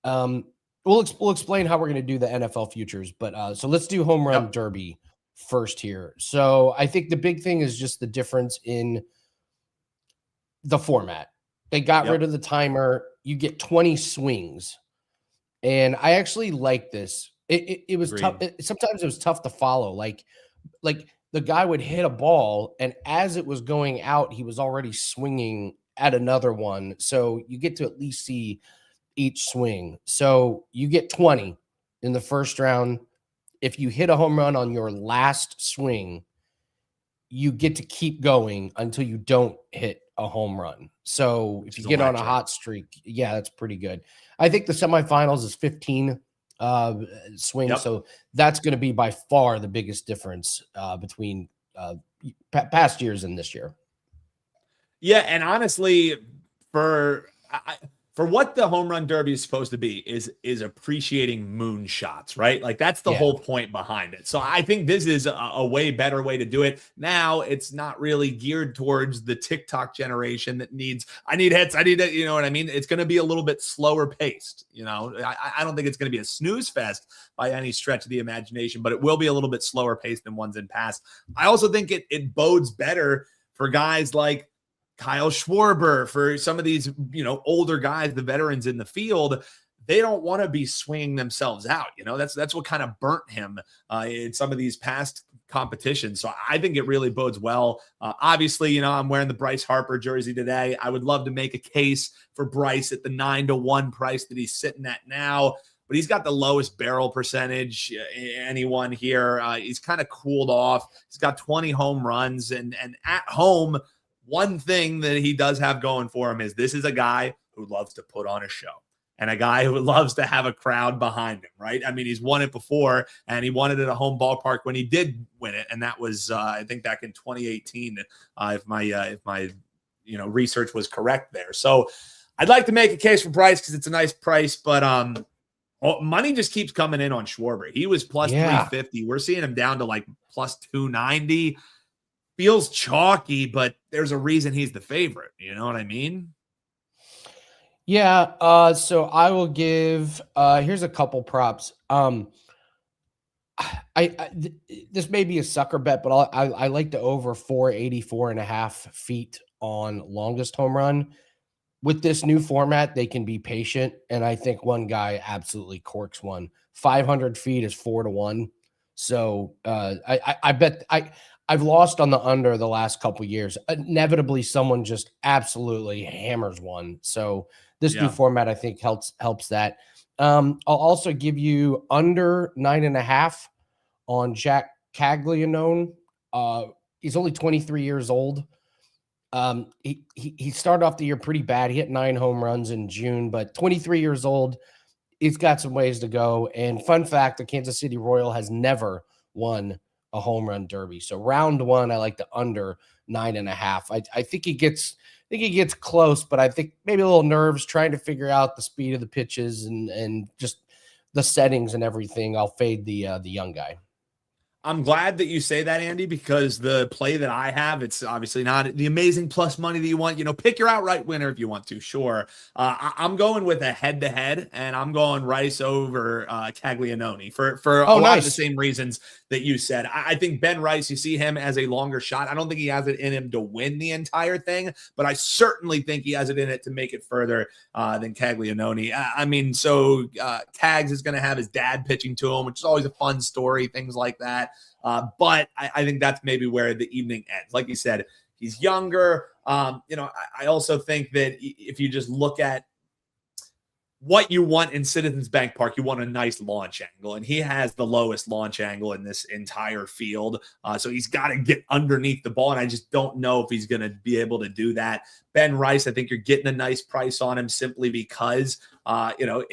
Speaker 1: We'll explain how we're going to do the NFL futures, but so let's do home run derby first here. So I think the big thing is just the difference in the format. They got rid of the timer. You get 20 swings, and I actually like this. It was tough. Sometimes it was tough to follow. Like the guy would hit a ball, and as it was going out, he was already swinging at another one. So you get to at least see each swing. So you get 20 in the first round. If you hit a home run on your last swing, you get to keep going until you don't hit a home run. So if you get on a hot streak, that's pretty good. I think the semifinals is 15 swings. So that's going to be by far the biggest difference between past years and this year.
Speaker 2: Yeah, and honestly, for what the home run derby is supposed to be is appreciating moonshots, right? Like, that's the whole point behind it. So I think this is a way better way to do it. Now it's not really geared towards the TikTok generation that needs, I need hits, I need it, you know what I mean? It's going to be a little bit slower paced. I don't think it's going to be a snooze fest by any stretch of the imagination, but it will be a little bit slower paced than ones in past. I also think it bodes better for guys like Kyle Schwarber, for some of these, older guys, the veterans in the field. They don't want to be swinging themselves out. That's what kind of burnt him in some of these past competitions. So I think it really bodes well. Obviously, I'm wearing the Bryce Harper jersey today. I would love to make a case for Bryce at the 9-1 price that he's sitting at now, but he's got the lowest barrel percentage anyone here. He's kind of cooled off. He's got 20 home runs, and at home, one thing that he does have going for him is this is a guy who loves to put on a show, and a guy who loves to have a crowd behind him, right? I mean, he's won it before, and he won it at a home ballpark when he did win it, and that was I think back in 2018, if my research was correct there. So I'd like to make a case for Bryce because it's a nice price, but money just keeps coming in on Schwarber. He was plus 350. We're seeing him down to like plus 290. Feels chalky, but there's a reason he's the favorite. You know what I mean?
Speaker 1: Yeah. So I will give, here's a couple props. This may be a sucker bet, but I like to over 484.5 feet on longest home run. With this new format, they can be patient. And I think one guy absolutely corks one. 500 feet is 4-1. So I bet I've lost on the under the last couple years. Inevitably, someone just absolutely hammers one. So this new format, I think, helps that. I'll also give you under 9.5 on Jack Caglianone. He's only 23 years old. He started off the year pretty bad. He hit 9 home runs in June, but 23 years old. He's got some ways to go. And fun fact, the Kansas City Royal has never won a home run derby. So round one, I like the under 9.5. I think he gets close, but I think maybe a little nerves trying to figure out the speed of the pitches and just the settings and everything. I'll fade the young guy.
Speaker 2: I'm glad that you say that, Andy, because the play that I have, it's obviously not the amazing plus money that you want. You know, pick your outright winner if you want to. Sure. I'm going with a head-to-head, and I'm going Rice over Caglianone for a lot of the same reasons that you said. I think Ben Rice, you see him as a longer shot. I don't think he has it in him to win the entire thing, but I certainly think he has it in it to make it further than Caglianone. I mean, so Cags is going to have his dad pitching to him, which is always a fun story, things like that. But I think that's maybe where the evening ends. Like you said, he's younger. You know, I also think that if you just look at what you want in Citizens Bank Park, you want a nice launch angle, and he has the lowest launch angle in this entire field. So he's got to get underneath the ball, and I just don't know if he's going to be able to do that. Ben Rice, I think you're getting a nice price on him simply because, you know,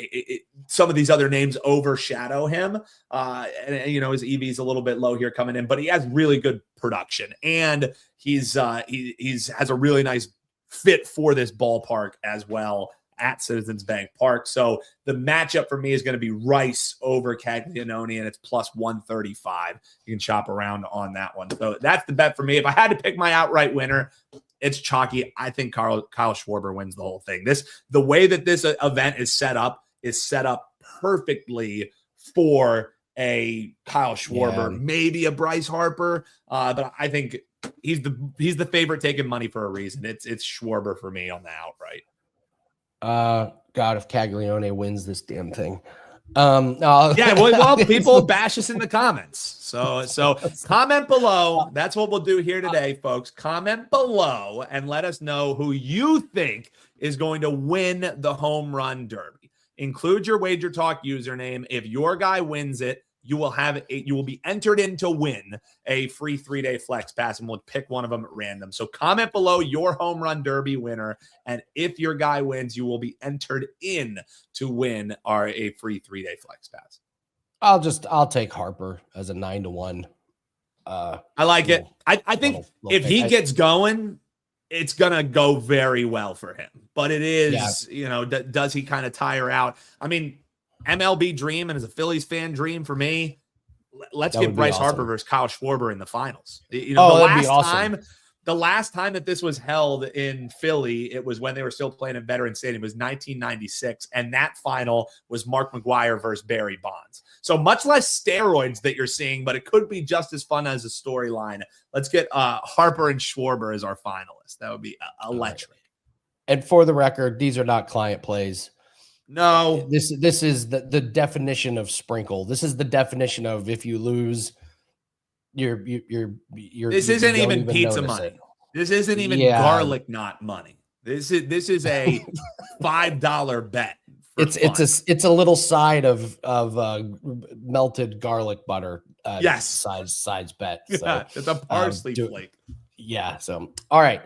Speaker 2: some of these other names overshadow him. And, you know, his EV is a little bit low here coming in, but he has really good production, and he's has a really nice fit for this ballpark as well at Citizens Bank Park. So the matchup for me is going to be Rice over Caglianone, and it's plus 135. You can shop around on that one. So that's the bet for me. If I had to pick my outright winner, it's chalky. I think Kyle Schwarber wins the whole thing. The way that this event is set up perfectly for a Kyle Schwarber, maybe a Bryce Harper, but I think he's the favorite taking money for a reason. It's Schwarber for me on the outright.
Speaker 1: God, if Caglianone wins this damn thing.
Speaker 2: Well, people bash us in the comments. So comment below. That's what we'll do here today, folks. Comment below and let us know who you think is going to win the home run derby. Include your WagerTalk username. If your guy wins it, you will be entered in to win a free 3-day flex pass, and we'll pick one of them at random. So comment below your home run derby winner, and if your guy wins, you will be entered in to win a free 3-day flex pass.
Speaker 1: I'll take Harper as a 9-1.
Speaker 2: I like it. I think if he gets going, it's gonna go very well for him. But it is, you know, does he kind of tire out? I mean, MLB dream, and as a Phillies fan dream for me, let's get Bryce Harper versus Kyle Schwarber in the finals. You know, the last time that this was held in Philly, it was when they were still playing at Veterans Stadium. It was 1996, and that final was Mark McGwire versus Barry Bonds. So much less steroids that you're seeing, but it could be just as fun as a storyline. Let's get Harper and Schwarber as our finalists. That would be electric.
Speaker 1: And for the record, these are not client plays.
Speaker 2: No,
Speaker 1: this is the definition of sprinkle. This is the definition of if you lose, you're.
Speaker 2: This isn't even pizza money. This isn't even garlic knot money. This is a $5 bet.
Speaker 1: It's a little side of melted garlic butter.
Speaker 2: Yes,
Speaker 1: sides bet. So,
Speaker 2: yeah, it's a parsley flake.
Speaker 1: Yeah. So all right,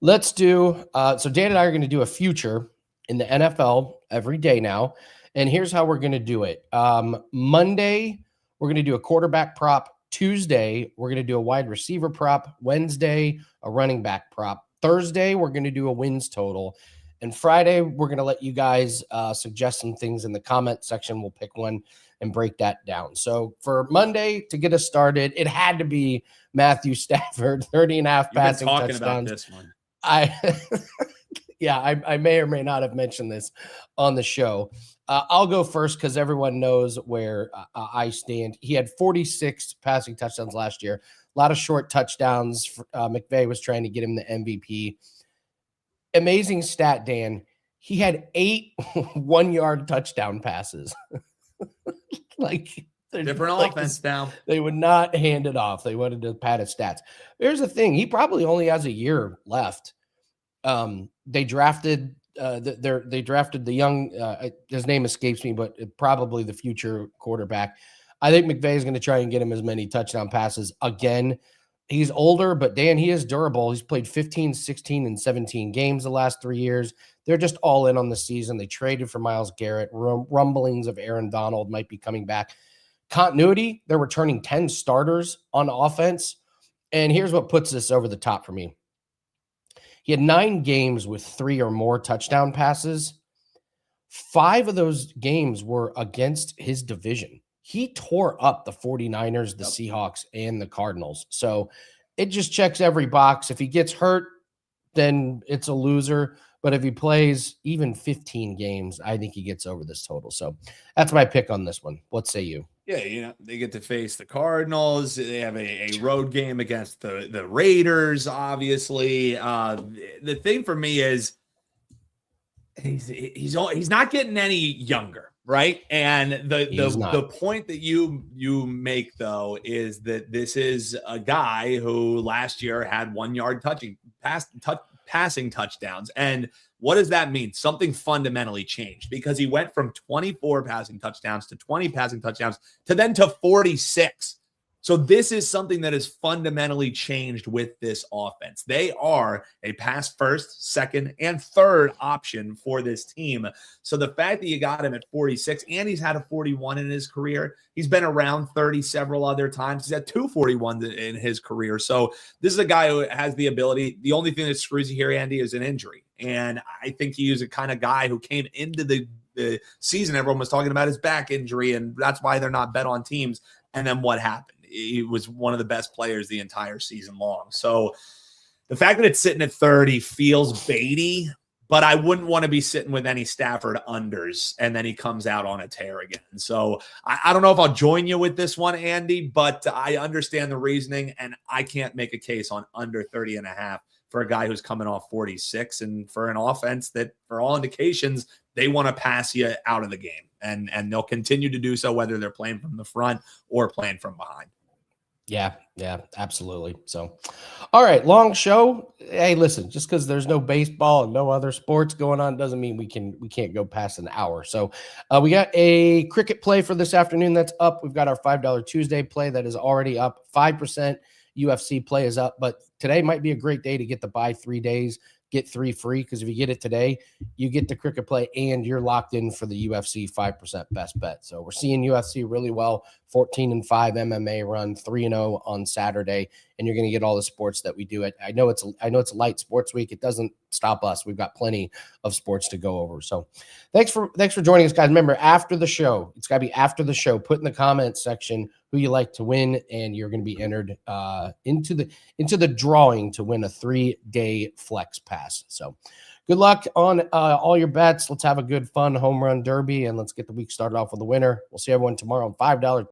Speaker 1: let's do. So Dan and I are going to do a future in the NFL every day now. And here's how we're going to do it. Monday, we're going to do a quarterback prop. Tuesday, we're going to do a wide receiver prop. Wednesday, a running back prop. Thursday, we're going to do a wins total. And Friday, we're going to let you guys suggest some things in the comment section. We'll pick one and break that down. So for Monday, to get us started, it had to be Matthew Stafford, 30.5 passing touchdowns.
Speaker 2: About this one.
Speaker 1: I may or may not have mentioned this on the show. I'll go first because everyone knows where I stand. He had 46 passing touchdowns last year. A lot of short touchdowns. McVay was trying to get him the MVP. Amazing stat, Dan. He had 8 one-yard touchdown passes. Like,
Speaker 2: Different
Speaker 1: like
Speaker 2: offense now.
Speaker 1: They would not hand it off. They wanted to pad his stats. Here's the thing. He probably only has a year left. They drafted they drafted the young, his name escapes me, but probably the future quarterback. I think McVay is going to try and get him as many touchdown passes again. He's older, but Dan, he is durable. He's played 15, 16, and 17 games the last 3 years. They're just all in on the season. They traded for Myles Garrett. Rumblings of Aaron Donald might be coming back. Continuity, they're returning 10 starters on offense. And here's what puts this over the top for me. He had 9 games with 3 or more touchdown passes. 5 of those games were against his division. He tore up the 49ers, the Seahawks, and the Cardinals. So it just checks every box. If he gets hurt, then it's a loser. But if he plays even 15 games, I think he gets over this total. So that's my pick on this one. What say you?
Speaker 2: Yeah, they get to face the Cardinals. They have a road game against the Raiders, obviously. The thing for me is he's not getting any younger, right? And the point that you make, though, is that this is a guy who last year had 1 yard passing touchdowns. And what does that mean? Something fundamentally changed because he went from 24 passing touchdowns to 20 passing touchdowns to then to 46. So this is something that has fundamentally changed with this offense. They are a pass first, second, and third option for this team. So the fact that you got him at 46 and he's had a 41 in his career, he's been around 30 several other times. He's had 2 41s in his career. So this is a guy who has the ability. The only thing that screws you here, Andy, is an injury. And I think he is a kind of guy who came into the season. Everyone was talking about his back injury, and that's why they're not bet on teams. And then what happened? He was one of the best players the entire season long. So the fact that it's sitting at 30 feels baity, but I wouldn't want to be sitting with any Stafford unders and then he comes out on a tear again. So I don't know if I'll join you with this one, Andy, but I understand the reasoning and I can't make a case on under 30.5 for a guy who's coming off 46 and for an offense that for all indications, they want to pass you out of the game and they'll continue to do so whether they're playing from the front or playing from behind.
Speaker 1: Yeah, absolutely. So, all right, long show. Hey, listen, just because there's no baseball and no other sports going on doesn't mean we can't go past an hour. So we got a cricket play for this afternoon that's up. We've got our $5 Tuesday play that is already up. 5% UFC play is up, but today might be a great day to get the buy 3 days, get 3 free, because if you get it today, you get the cricket play and you're locked in for the UFC 5% best bet. So we're seeing UFC really well. 14-5 MMA run, 3-0 on Saturday, and you're going to get all the sports that we do. I know it's a light sports week. It doesn't stop us. We've got plenty of sports to go over. So thanks for joining us, guys. Remember, after the show, it's got to be after the show. Put in the comments section who you like to win, and you're going to be entered into the drawing to win a 3-day flex pass. So good luck on all your bets. Let's have a good, fun home run derby, and let's get the week started off with a winner. We'll see everyone tomorrow on $5